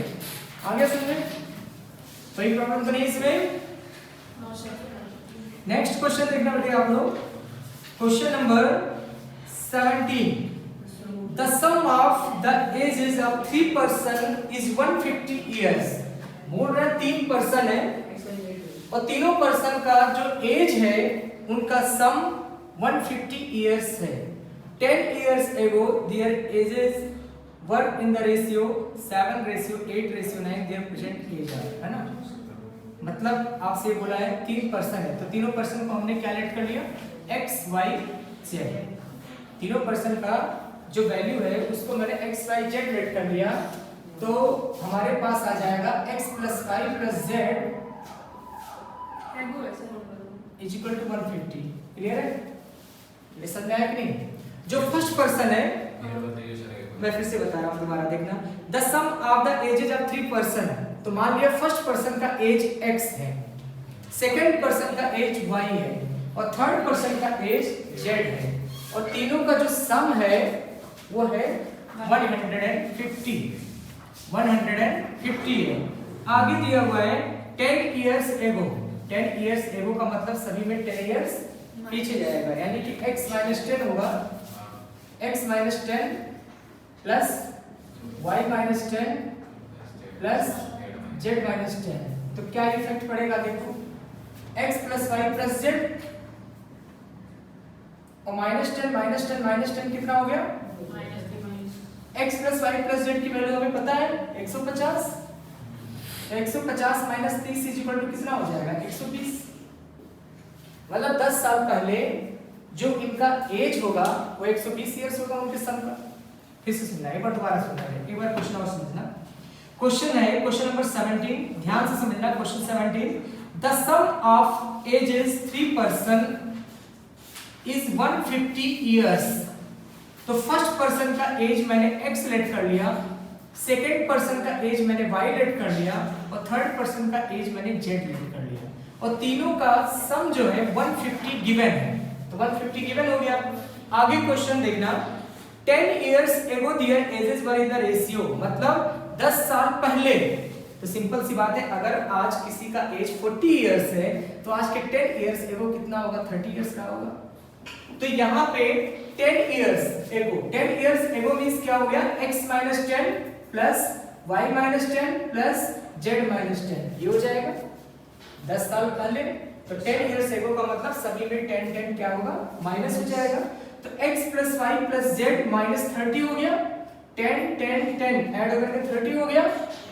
आगे सुनिए, कोई प्रॉब्लम तो नहीं इसमें। नेक्स्ट क्वेश्चन देखना बेटा आप लोग, question number 17। The sum of the ages of 3 person is 150 years। बोल रहे 3 पर्सन है और तीनों पर्सन का जो एज है उनका सम 150 years है। 10 years ago their ages were in the ratio 7:8:9 their present age है ना। मतलब आपसे बोला है 3 पर्सन है, तो तीनों पर्सन को हमने क्या लेट कर लिया x y z। तीनों पर्सन का जो वैल्यू है उसको मैंने x y z लेट कर लिया, तो हमारे पास आ जाएगा x + y + z is equal to 150। Clear है, ये समझ में आया कि नहीं। जो फर्स्ट पर्सन है, मेरे बताइए सर एक मैं फिर से बता रहा हूँ दोबारा देखना। The sum of the ages of 3 person, तो मान लिया फर्स्ट पर्सन का एज x है, सेकंड पर्सन का एज y है और थर्ड पर्सन का एज z है, और तीनों का जो सम है वो है 150 है। आगे दिया हुआ है 10 years ago। 10 years ago का मतलब सभी में 10 years पीछे जाएगा, यानी कि x - 10 होगा, x - 10 plus y - 10 plus z - 10। तो क्या इफेक्ट पड़ेगा देखो, x + y + z और -10 कितना हो गया, x + y + z की वैल्यू हमें पता है 150। 150 - 30 इज इक्वल टू कितना हो जाएगा 120। मतलब 10 साल पहले जो इनका एज होगा वो 120 इयर्स होगा उनके सम का। फिर से सुनना, एक बार दोबारा सुनना है, एक बार क्वेश्चन और समझना। क्वेश्चन है क्वेश्चन नंबर 17, ध्यान से समझना। Question 17, the sum of ages 3 person is 150 years. तो फर्स्ट पर्सन का एज मैंने x लेट कर लिया, सेकेंड पर्सन का एज मैंने y लेट कर लिया और थर्ड पर्सन का एज मैंने z लेट कर लिया, और तीनों का सम जो है 150 गिवन है। तो 150 गिवन हो गया। आगे क्वेश्चन देखना, 10 years ago their ages were in the ratio, मतलब 10 साल पहले। तो सिंपल सी बात है, अगर आज किसी का एज 40 इयर्स है तो आज के 10 years ago कितना होगा, 30 इयर्स का होगा। तो यहाँ पे 10 years ago मींस क्या हो गया, x - 10 plus y - 10 plus z - 10, ये हो जाएगा 10 साल पहले। तो 10 years ago का मतलब सभी में 10 क्या होगा, माइनस हो जाएगा। तो x + y + z -30 हो गया, 10 ऐड होकर के 30 हो गया,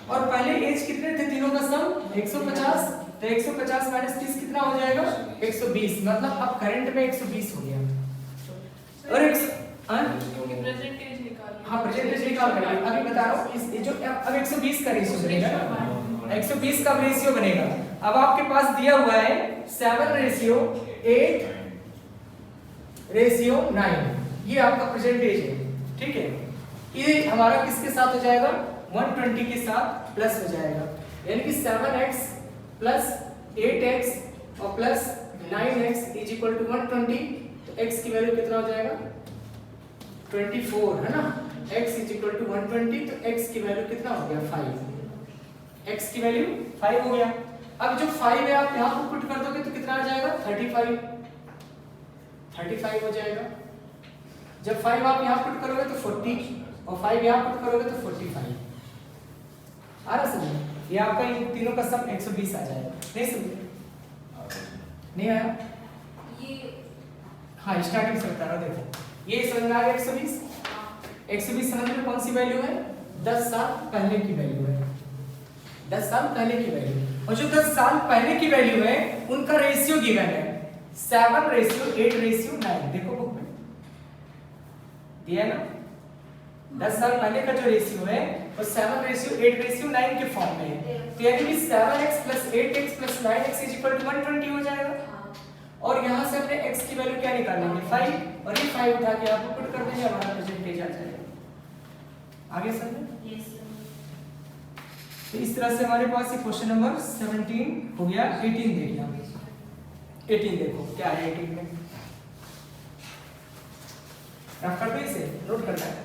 और पहले एज कितने थे तीनों का सम 150, तो 150 - 30 कितना हो जाएगा 120। मतलब अब करंट में 120 हो गया। और प्रेजेंट एज निकाल, हाँ प्रेजेंट एज निकाल कर लिया। अभी बता रहा हूँ इस जो अब 120 का रेशियो बनेगा ना, 120 का रेशियो बनेगा। अब आपके पास दिया हुआ है 7:8:9, ये आपका प्रेजेंट एज है, ठीक है। ये हमारा किसके साथ हो जाएगा, 120 के साथ प्लस हो जाएगा, यानी कि 7x प्लस 8x और plus 9x is equal to 120। तो x की वैल्यू कितना हो जाएगा 24 है ना, x इज इक्वल टू 120, तो x की वैल्यू कितना हो गया 5, x की वैल्यू 5 हो गया। अब जो 5 है आप यहाँ पर पुट कर दोगे तो कितना आ जाएगा 35 हो जाएगा। जब 5 आप यहाँ पुट करोगे तो 40 और 5 यहाँ पुट करोगे तो 45। आ रहा समझ, ये आपका इन तीनों का सम 120 आ जाएगा। नहीं समझे, नहीं आया? ये हाँ स्टार्टिंग से बता रहा हूँ, देखो ये समझ में आ गया 120। 120 समझ में कौन सी वैल्यू है? 10 साल पहले की वैल्यू है, 10 साल पहले की वैल्यू। और जो 10 साल पहले की वैल्यू है उनका रेशियो गिवन है 7:8:9। देखो बुक में दिया है ना, 10 साल पहले का जो रेशियो है वो 7:8:9 के फॉर्म में है। तो यानी कि 7x + 8x + 9x = 120 हो जाएगा। और यहाँ से अपने x की वैल्यू क्या निकालेंगे? 5, और ये 5 उठा के आपको पुट कर देंगे, हमारा परसेंटेज आ जाएगा। आगे समझे? Yes sir. तो इस तरह से हमारे पास ये क्वेश्चन नंबर 17 हो गया। 18 देखिए आप, 18 देखो क्या है 18 में। रफ कर दो, इसे नोट करना है,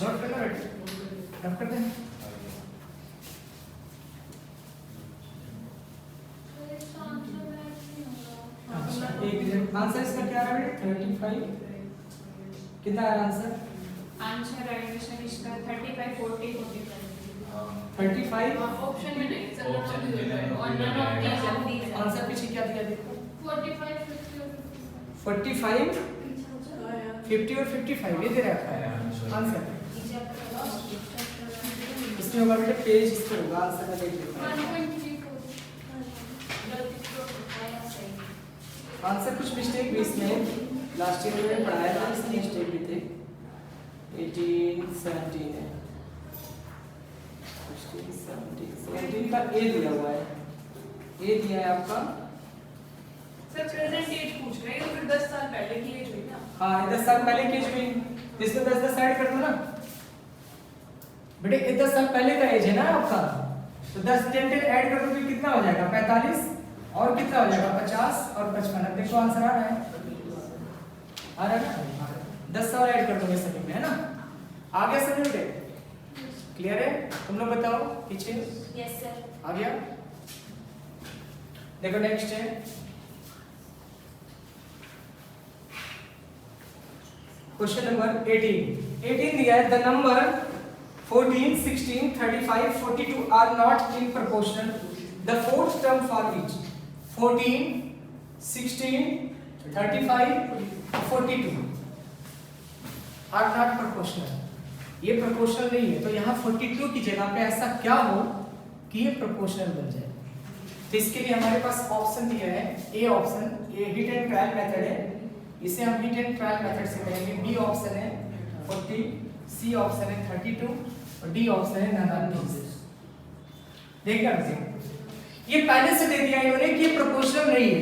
नोट करना बेटे, रफ कर दें। एक आंसर इसका क्या है? 35 कितना है आंसर? आंसर है सर इसका 35 40 45। 35 ऑप्शन में नहीं सर, ऑप्शन में नहीं। और नन ऑफ दीज आंसर पीछे क्या दिया देखो? 45 50 और 45 50 और 55 ये दे रखा है आंसर। इसमें होगा बेटे पेज, इस पर होगा आंसर का देख लो। 1.34 आंसर कुछ मिस्टेक भी इसमें लास्ट ईयर में पढ़ाया था, इसमें मिस्टेक भी थे। 18 17 है, 17 का ए दिया हुआ है, ए दिया है आपका। सर प्रेजेंट एज पूछ रहे हैं तो फिर 10 साल पहले की एज हुई ना। हाँ 10 साल पहले की एज हुई, इसमें 10 ऐड कर दो ना बेटे। ये 10 साल पहले का एज है ना आपका, तो 10 10 ऐड कर दो तो कितना हो जाएगा? 45 और कितना हो जाएगा? 50 और 55। अब देखो आंसर आ रहा है, आ रहा है ना? 10 साल ऐड कर दोगे सभी में, है ना? आ गया सभी बेटे? क्लियर है? तुम लोग बताओ पीछे। Yes sir. आ गया? देखो नेक्स्ट है क्वेश्चन नंबर 18। 18 दिया है the number 14 16 35 42 are not in proportional, the fourth term for which 14 16 35 42 are not proportional, ये प्रोपोर्शनल नहीं है। तो यहाँ 42 की जगह पे ऐसा क्या हो कि ये प्रोपोर्शनल बन जाए? तो इसके लिए हमारे पास ऑप्शन दिया है, ए ऑप्शन, ये हिट एंड ट्रायल मेथड है, इसे हम हिट एंड ट्रायल मेथड से करेंगे। बी ऑप्शन है 40, सी ऑप्शन है 32 और डी ऑप्शन है नन ऑफ दीस। देखना ये पहले से दे दिया इन्होंने कि ये प्रोपोर्शनल नहीं है।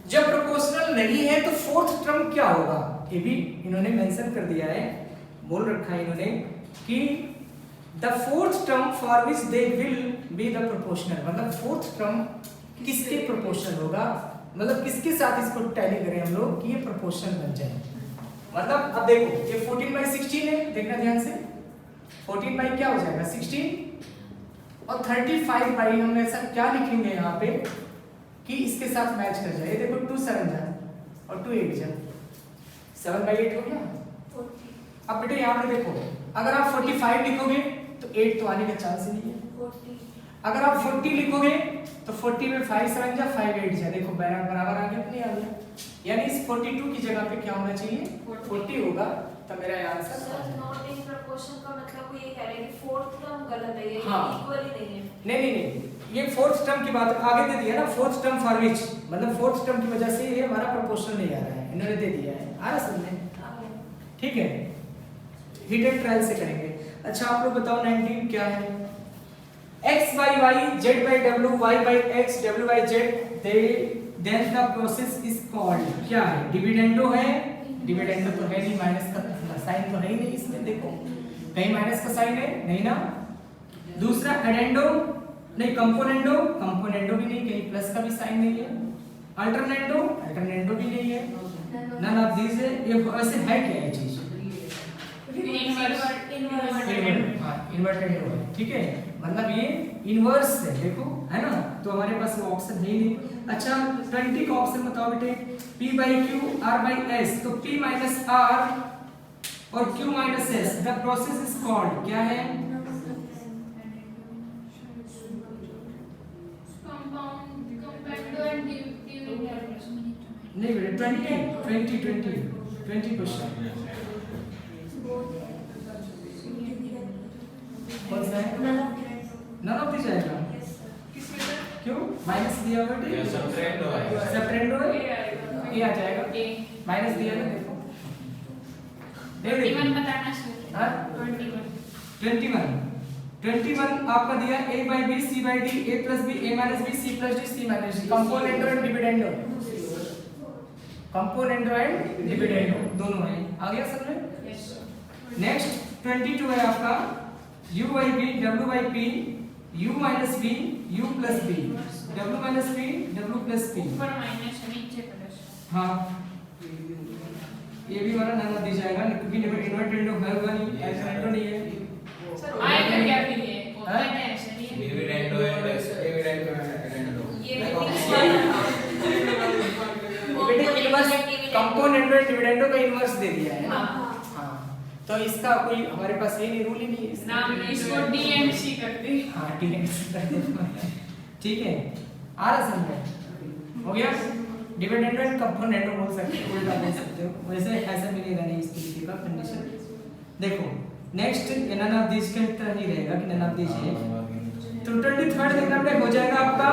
जब प्रोपोर्शनल नहीं है तो फोर्थ टर्म क्या होगा, ये भी इन्होंने मेंशन कर दिया है, बोल रखा है इन्होंने कि the fourth term for which they will be the proportional, मतलब फोर्थ टर्म किसके प्रोपोर्शनल होगा, मतलब किसके साथ इसको टैली करें हम लोग कि ये प्रोपोर्शनल बन जाए। मतलब अब देखो ये 14/16 है, देखना ध्यान से। 14 बाई क्या हो जाएगा 16 और 35 बाई हम ऐसा क्या लिखेंगे यहाँ पे कि इसके साथ मैच कर जाए। देखो 2 7 जा और 2 8 जा, 7/8 हो गया। अब बेटे यहाँ पे देखो अगर आप 45 लिखोगे तो 8 तो आने का चांस ही नहीं है। अगर आप 40 लिखोगे तो 40 में 5 7 जा 5 8 जा, देखो बराबर आ गया नहीं आ गया। यानी इस 42 की जगह पे क्या होना चाहिए 40 होगा, तो मेरा answer sir not in proportion का मतलब वो ये कह रहे हैं कि फोर्थ टर्म गलत है, ये हाँ। इक्वली नहीं है। नहीं ये फोर्थ टर्म की बात आगे दे दिया ना, फोर्थ टर्म फॉर विच, मतलब फोर्थ टर्म की वजह से ये हमारा प्रोपोर्शनल नहीं आ रहा है, इन्होंने दे दिया है। आ रहा समझ में? ठीक है, हिट एंड ट्रायल से करेंगे। अच्छा आप लोग बताओ 19 क्या है? x by y z by w y by x w by z, then the process is called, क्या है? डिविडेंडो है, डिविडेंडो तो है नहीं, माइनस का साइन तो है ही नहीं इसमें, देखो कहीं माइनस का साइन है नहीं ना। दूसरा एडेंडो नहीं, कंपोनेंडो, कंपोनेंडो भी नहीं, कहीं प्लस का भी साइन नहीं है। अल्टरनेंडो, अल्टरनेंडो भी नहीं है। नन ऑफ दीस है। ये ऐसे है क्या ये चीज? इन्वर्टेड है, ठीक है, मतलब ये इनवर्स है, देखो है ना, तो हमारे पास वो ऑप्शन है ही नहीं। अच्छा 20 का ऑप्शन बताओ बेटे, p by q r by s, तो p minus r और q minus s, the process is called क्या है? Compound compound and dividend. नहीं बेटा 20 क्वेश्चन कौन सा है? नन ऑफ दिस आएगा क्यों? माइनस दिया हुआ ये सब ट्रेंड हुआ है। सेपरेंडो है ये आ जाएगा माइनस दिया है देखो देख 21 बताना सर। हाँ 21 आपका दिया a by b c by d a plus b a minus b c plus d c minus d componendo and dividendo दोनों है आ गया समझ में? नेक्स्ट 22 है आपका u by b w by p u minus b u plus b w minus p w plus p ऊपर minus नीचे plus. हाँ ये भी हमारा नन दी जाएगा क्योंकि इन्वर्टेंडो है होगा नहीं एल्टरनेटो नहीं है आएगा क्या फिर ये? होता है ऐसे नहीं है। डिविडेंडो एंड डिविडेंडो ये बेटे इनवर्स कंपोनेंडो एंड डिविडेंडो का इनवर्स दे दिया है ना हाँ। हाँ तो इसका कोई हमारे पास ये नहीं रूल ही नहीं है नाम इसको डी एंड सी करते हैं। हाँ ठीक है आ रहा समझ में हो गया डिविडेंडो एंड कंपोनेंडो बोल सकते हो उल्टा बोल सकते हो वैसे ऐसा मिलेगा नहीं इस तरीके का कंडीशन देखो नेक्स्ट नन ऑफ दिस के तरह ही रहेगा कि नन ऑफ दिस है तो 23rd देखना बेटा हो जाएगा आपका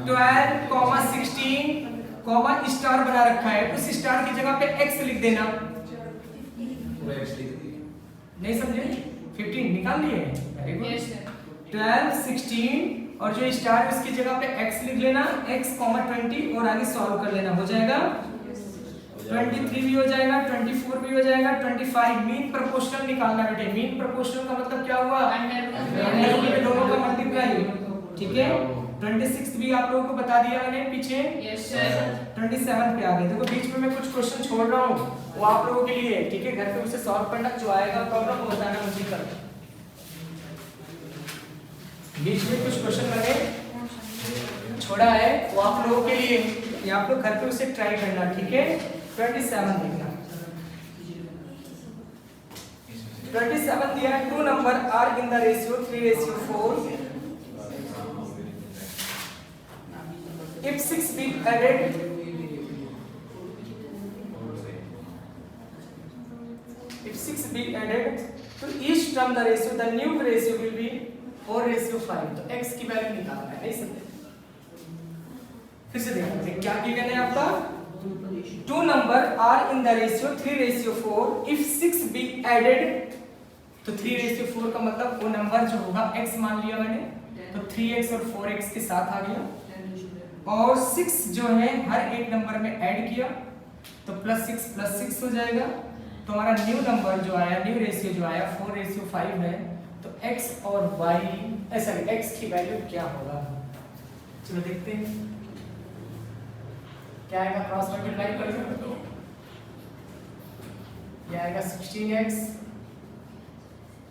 12, 16, स्टार बना रखा है उस स्टार की जगह पे x लिख देना पूरा एक्स लिख दिए। नहीं समझे 15 निकाल लिए वेरी गुड यस सर। 12, 16 और जो स्टार है उसकी जगह पे x लिख लेना x, 20 और आगे सॉल्व कर लेना हो जाएगा 23 भी हो जाएगा 24 भी हो जाएगा 25 मीन प्रोपोर्शनल निकालना बेटे मीन प्रोपोर्शनल का मतलब क्या हुआ अंडर रूट में दोनों का मल्टीप्लाई ठीक है 26 भी आप लोगों को बता दिया मैंने पीछे यस सर। 27 पे आ गए देखो बीच में मैं कुछ क्वेश्चन छोड़ रहा हूँ वो आप लोगों के लिए है ठीक है घर पे उसे सॉल्व करना जो आएगा प्रॉब्लम वो बताना मुझे कर बीच में कुछ क्वेश्चन मैंने छोड़ा है वो आप लोगों के लिए ये आप लोग घर पे उसे ट्राई करना ठीक है 27 देखना 27 दिया है 2 number are in the ratio 3:4 if 6 be added if 6 be added to each term the ratio the new ratio will be 4:5 तो x की वैल्यू निकालना है नहीं समझे फिर से देखो क्या गिवन है आपका 2 number are in the ratio 3:4 if 6 be added तो 3:4 का मतलब वो नंबर जो होगा x मान लिया मैंने तो 3x और 4x के साथ आ गया और 6 जो है हर एक नंबर में ऐड किया तो +6 हो जाएगा तो हमारा न्यू नंबर जो आया न्यू रेशियो जो आया 4:5 है तो x और y सॉरी x की वैल्यू क्या होगा चलो देखते हैं क्या आएगा क्रॉस मल्टीप्लाई कर दो ये आएगा 16x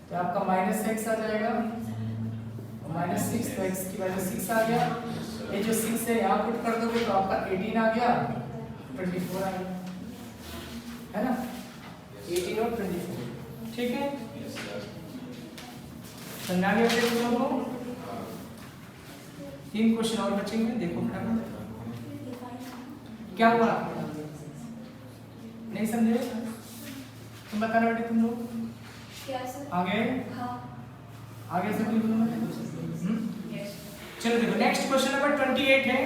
तो आपका -x आ जाएगा -6 तो x की वैल्यू 6 आ गया ये जो 6 है यहाँ पुट कर दोगे तो आपका 18 आ गया 24 आ गया है ना 18 और 24 ठीक है समझा गया तुम लोगों को 3 क्वेश्चन और बचेंगे देखो क्या हुआ नहीं समझे तुम बताना बेटे तुम लोग क्या सर? आगे हाँ आगे सब लिख लो चलो देखो नेक्स्ट क्वेश्चन नंबर 28 है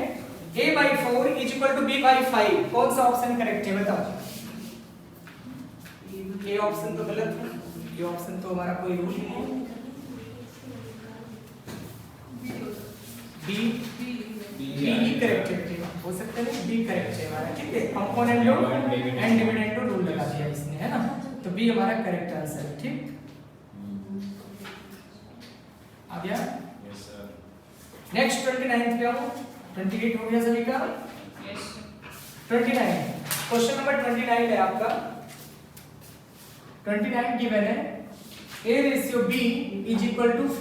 a/4 = b/5 कौन सा ऑप्शन करेक्ट है बताओ ये ऑप्शन तो गलत है ये ऑप्शन तो हमारा कोई रूल नहीं है बी करेक्ट है हो सकता है बी करेक्ट है हमारा ठीक है कंपोनेंट एंड डिविडेंड रूल लगा दिया इसने है ना तो बी हमारा करेक्ट आंसर है ठीक आ गया यस सर। नेक्स्ट 29th पे आओ 28 हो गया सभी का यस 29 क्वेश्चन नंबर 29 है आपका 29 गिवन है a/b =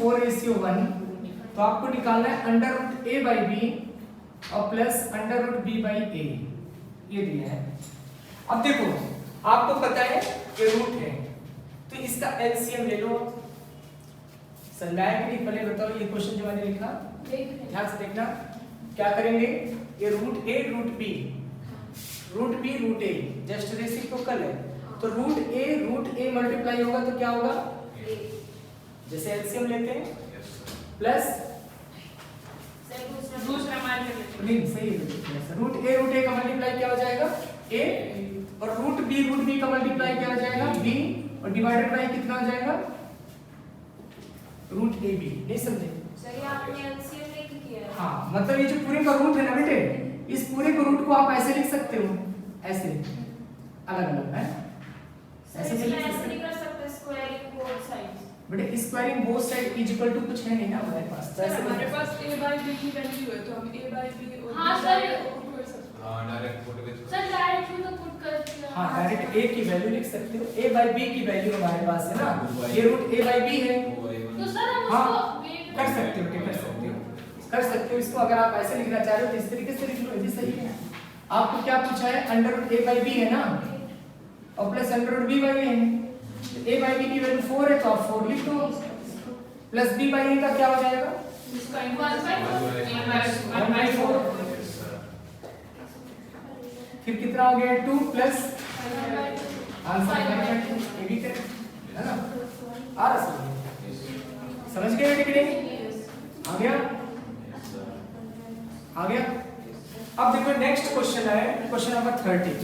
4:1 तो आपको निकालना है √a/b और प्लस √b/a ये दिया है अब देखो आपको पता है ये रूट है तो इसका एलसीएम ले लो समझाया कि नहीं पहले बताओ ये क्वेश्चन जो मैंने लिखा ध्यान से देखना क्या करेंगे ये √a √b root b root a just reciprocal है, तो रूट ए मल्टीप्लाई होगा तो क्या होगा, जैसे एलसीएम लेते हैं Yes, sir. प्लस दूसरा मान कर लेते नहीं सही है, रूट ए का मल्टीप्लाई क्या हो जाएगा ए, और रूट बी का मल्टीप्लाई क्या हो जाएगा बी, और डिवाइडेड बाय कितना हो जाएगा रूट ए बी। नहीं समझे? सही आपने एलसीएम नहीं किया है। हाँ मतलब ये जो पूरे का रूट है ना बेटे, इस पूरे के रूट को आप ऐसे लिख सकते हो, ऐसे अलग अलग है, सर ऐसे भी लिख इसमें ऐसे सकते नहीं कर सकते स्क्वायरिंग बोथ साइड्स। बेटे squaring both side is equal to कुछ है नहीं ना हमारे पास, तो सर ऐसे हमारे लिख पास a by b की वैल्यू है, तो हम a by b और हाँ, b सर। by a को put कर सकते हैं। हाँ, direct put with- sir direct भी तो पुट कर दिया। हाँ डायरेक्ट ए की वैल्यू लिख सकते हो, ए बाई बी की वैल्यू हमारे पास है ना, ये रूट ए बाई बी है, Two by one. तो सर हम हाँ, उसको वेट कर सकते हो कर सकते हो इसको, अगर आप ऐसे लिखना चाह रहे हो तो इस तरीके से लिख लो, ये भी सही है। आपको क्या पूछा है, under root a by b है ना, और plus under root b by a, a by b की वैल्यू 4 है तो आप 4 लिख दो, प्लस बी बाई ए का क्या हो जाएगा इसका One by four. 1/4, Yes, sir. फिर कितना हो गया 2 प्लस आंसर Five by क्या two. ये भी करें है ना, आ रहा समझ गए बेटे कि नहीं? आ गया Yes, sir. आ गया। अब देखो नेक्स्ट क्वेश्चन है क्वेश्चन नंबर 30,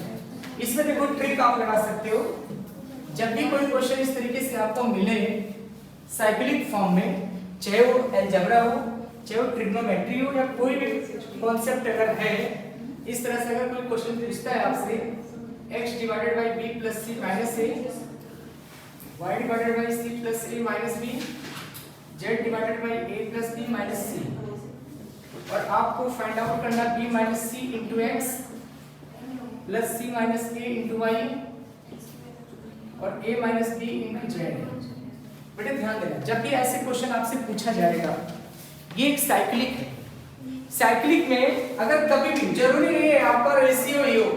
इसमें देखो ट्रिक आप लगा सकते हो, जब भी कोई क्वेश्चन इस तरीके से आपको मिले साइक्लिक फॉर्म में, चाहे वो अलजेब्रा हो, चाहे वो ट्रिग्नोमेट्री हो, या कोई भी कॉन्सेप्ट अगर है, इस तरह से अगर कोई क्वेश्चन पूछता है आपसे x divided by b plus c minus a, y divided by c plus a minus b, z divided by a plus b minus c, और आपको फाइंड आउट करना b minus c into x plus c minus a into y और a minus b into z. बेटे ध्यान देना, जब भी ऐसे क्वेश्चन आपसे पूछा जाएगा, ये एक साइक्लिक है, साइक्लिक में अगर कभी भी जरूरी नहीं है आपका रेशियो ही हो,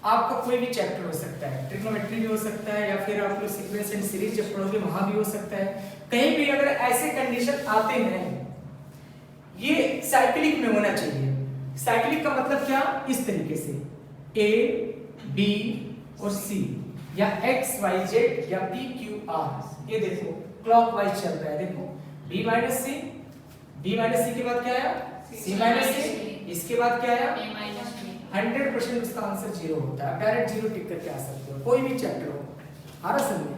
आपका कोई भी चैप्टर हो सकता है, ट्रिग्नोमेट्री भी हो सकता है, या फिर आप लोग सीक्वेंस एंड सीरीज जब पढ़ोगे वहां भी हो सकता है, कहीं भी अगर ऐसे कंडीशन आते हैं, ये साइक्लिक में होना चाहिए। साइक्लिक का मतलब क्या, इस तरीके से A, B और C, या X, Y, Z या P, Q, R, ये देखो क्लॉकवाइज चल रहा है, देखो B minus C, B minus C के बाद क्या आया C माइनस C, इसके बाद क्या आया a minus b 100% उसका आंसर 0 होता है, डायरेक्ट 0 टिक करके आ सकते हो, कोई भी चैप्टर हो, आ रहा समझ,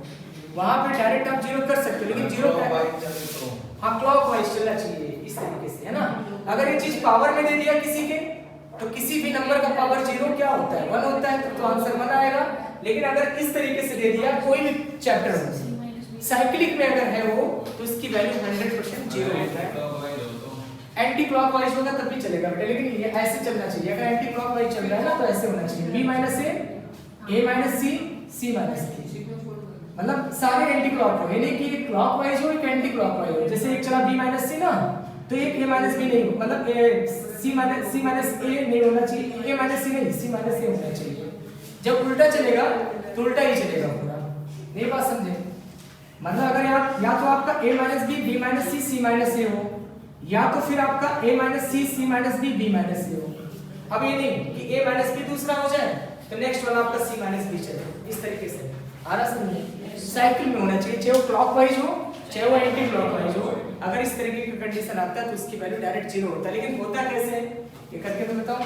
वहां पे डायरेक्ट आप 0 कर सकते हो, लेकिन 0 Clockwise चले तो। हाँ क्लॉकवाइज चलना चाहिए इस तरीके से, है ना। अगर ये चीज पावर में दे दिया किसी के, तो किसी भी नंबर का पावर 0 क्या होता है 1 होता है, तो आंसर 1 आएगा, लेकिन अगर इस तरीके से दे दिया कोई भी चैप्टर हो, साइक्लिक में अगर है वो, तो इसकी वैल्यू 100% 0 होता है। Clockwise हो तो। एंटी क्लॉकवाइज होगा तब भी चलेगा बेटा, लेकिन ये ऐसे चलना चाहिए, अगर एंटी क्लॉकवाइज चल रहा है ना तो ऐसे होना चाहिए, b minus a minus c c minus d, मतलब सारे एंटी क्लॉक हो, यानी कि एक क्लॉकवाइज हो एक एंटी क्लॉकवाइज हो, जैसे एक चला b माइनस c ना, तो एक a माइनस b नहीं हो, मतलब c माइनस a नहीं होना चाहिए, a माइनस c नहीं c माइनस a होना चाहिए। जब उल्टा चलेगा तो उल्टा ही चलेगा पूरा, ये बात समझे, मतलब अगर या तो आपका a minus b b minus c c minus a हो, या तो फिर आपका a minus c c minus b b minus a हो। अब ये नहीं कि a माइनस b दूसरा हो जाए तो नेक्स्ट वाला आपका c माइनस b चले, इस तरीके से आ रहा समझे, साइकिल में होना चाहिए, चाहे वो क्लॉकवाइज हो चाहे वो एंटी क्लॉकवाइज हो, अगर इस तरीके की कंडीशन आता है तो उसकी वैल्यू डायरेक्ट 0 होता है। लेकिन होता कैसे, ये करके तो बताओ,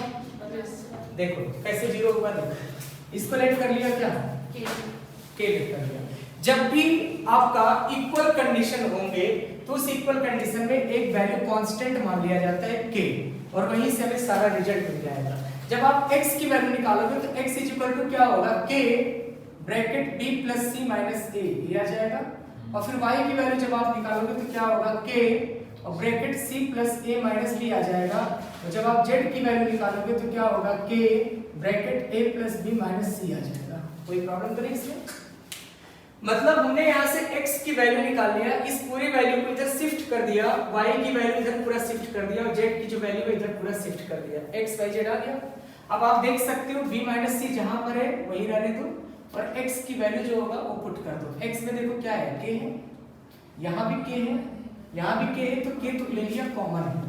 देखो कैसे 0 हुआ, देखो इसको लेट कर लिया क्या k लेट कर लिया, जब भी आपका इक्वल कंडीशन होंगे तो उस इक्वल कंडीशन में एक वैल्यू कांस्टेंट मान लिया जाता है k, और वहीं से हमें सारा रिजल्ट मिल जाएगा। जब आप x की वैल्यू निकालोगे तो x क्या होगा k bracket b plus c minus a दिया जाएगा, और फिर y की वैल्यू जब आप निकालोगे तो क्या होगा k और bracket c plus a minus b आ जाएगा, और जब आप z की वैल्यू निकालोगे तो क्या होगा k bracket a plus b minus c आ जाएगा। कोई प्रॉब्लम तो नहीं इसमें, मतलब हमने यहाँ से x की वैल्यू निकाल लिया, इस पूरी वैल्यू को इधर शिफ्ट कर दिया, y की वैल्यू इधर पूरा शिफ्ट कर दिया, और z की जो वैल्यू है इधर पूरा शिफ्ट कर दिया, x y z आ गया। अब आप देख सकते हो b माइनस c जहां पर है वही रहने दो, और x की वैल्यू जो होगा वो पुट कर दो। x में देखो क्या है k है, यहाँ भी k है, यहाँ भी k है, तो k तो ले लिया कॉमन है,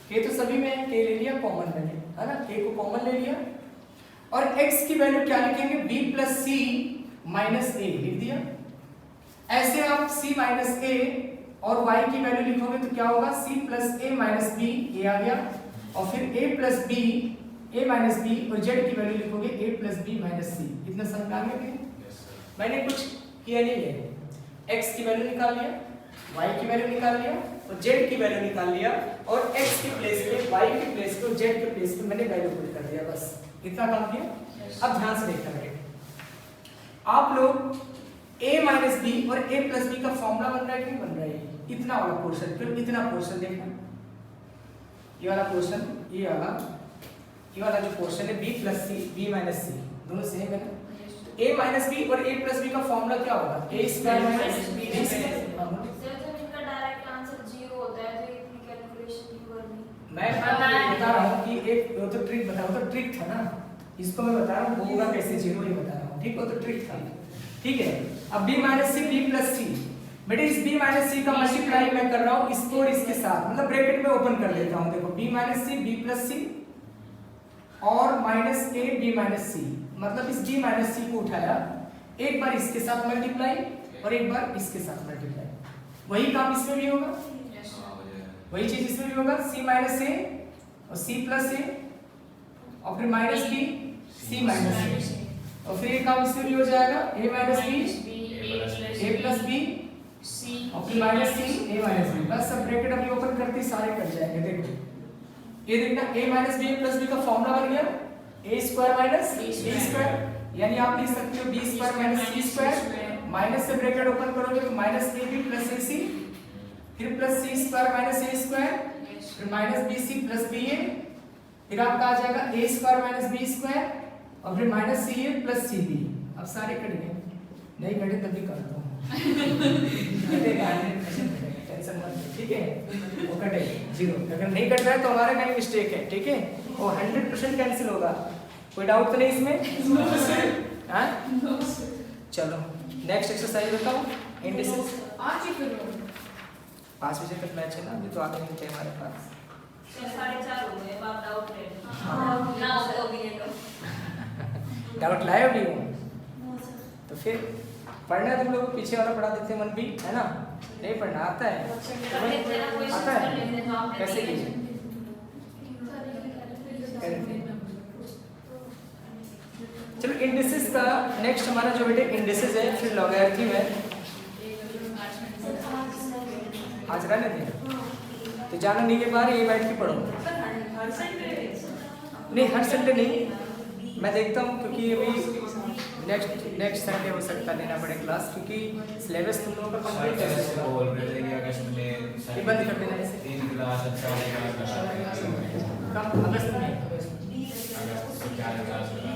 k तो सभी में है, k ले लिया कॉमन मैंने, है ना, k को कॉमन ले लिया। और x की वैल्यू क्या लिखेंगे b प्लस सी माइनस ए लिख दिया। ऐसे आप c माइनस a और y की वैल्यू लिखोगे तो क्या होगा c plus a minus b, a आ गया, और फिर a plus b, a minus b, और z की वैल्यू लिखोगे a plus b minus c। इतना समझ में आ गया कि यस सर। मैंने कुछ किया नहीं है, x की वैल्यू निकाल लिया, y की वैल्यू निकाल लिया और z की वैल्यू निकाल लिया, और x के प्लेस पे, y के प्लेस पे और z के प्लेस पे मैंने वैल्यू पुट कर दिया, बस इतना काम किया। अब ध्यान से देखना बेटे, आप लोग a माइनस बी और a प्लस बी का फॉर्मूला बन रहा है कि नहीं बन रहा है? इतना वाला पोर्शन, फिर इतना पोर्शन देखना, ये वाला पोर्शन, ये वाला जो पोर्शन है b प्लस सी, b माइनस सी, दोनों सेम है ना। a माइनस बी और a प्लस बी का फॉर्मूला क्या होगा? a square minus b square. Sir जब इनका डायरेक्ट आंसर 0 होता है तो इतनी कैलकुलेशन क्यों करनी? मैं आपको बता रहा हूँ कि एक वो तो ट्रिक बताओ, तो ट्रिक था ना, इसको मैं बता रहा हूँ होगा कैसे, जीरो ही बता रहा हूँ, ठीक है, वो तो ट्रिक था, ठीक है। अब b माइनस सी, b प्लस सी, बेटे इस b माइनस सी का मल्टीप्लाई मैं कर रहा हूँ इसको और इसके साथ, मतलब ब्रैकेट में ओपन कर देता हूँ, देखो b माइनस सी, b प्लस सी और माइनस a b माइनस सी, मतलब इस b माइनस सी को उठाया, एक बार इसके साथ मल्टीप्लाई और एक बार इसके साथ मल्टीप्लाई, वही काम इसमें भी होगा, हाँ हो जाएगा। वही चीज इसमें भी होगा, c माइनस a और c प्लस a और फिर minus b, c minus a, और फिर ये काम इसमें भी हो जाएगा, a minus b, a plus b और फिर minus c, a minus b, बस सब ब्रैकेट अभी ओपन करते ही सारे कट जाएंगे। देखो ये देखना, a minus b plus b का फॉर्मूला बन गया a square minus b square, यानी आप लिख सकते हो b square minus c square, minus से ब्रैकेट ओपन करोगे तो माइनस ab प्लस ac, फिर plus c square minus a square, फिर माइनस bc प्लस ba, फिर आपका आ जाएगा a square minus b square और फिर माइनस ca प्लस cb। अब सारे कट गए, नहीं कटे तभी करता हूँ कटेगा, टेंशन मत लो, ठीक है, वो कटेगा जीरो, अगर नहीं कट रहा है तो हमारा कहीं मिस्टेक है, ठीक है, वो 100% कैंसिल होगा, कोई डाउट तो नहीं इसमें? हाँ चलो नेक्स्ट एक्सरसाइज बताओ, इंडिसेस। आज ही करो 5 बजे तक मैच है ना, अभी तो आधे घंटे हमारे पास। सर 4:30 हो गए, अब आप डाउट ले लो। हाँ। ना हो तो भी ले लो। डाउट लाए अभी हो तो फिर पढ़ना तुम लोग पीछे वाला पढ़ा देते हैं मन भी, है ना, नहीं पढ़ना आता है, कर लेते हैं ना, क्वेश्चन आता है? कर लेते हैं, तो आपने कैसे दिए। कीजिए? चलो इंडिसेस का नेक्स्ट हमारा जो बेटे इंडिसेस है, फिर लॉगरिथम है, आज रहने दें, तो जाना नहीं है बाहर, ये बैठ के पढ़ो, नहीं हर संडे नहीं, मैं देखता हूँ क्योंकि अभी नेक्स्ट संडे हो सकता लेना पड़े क्लास, क्योंकि सिलेबस तुम लोगों का कंप्लीट सर है, बोल रहे थे कि अगस्त में ये बंद कर देना इसे, 3 क्लास अच्छा होगा, कब अगस्त में? अगस्त में 4 क्लास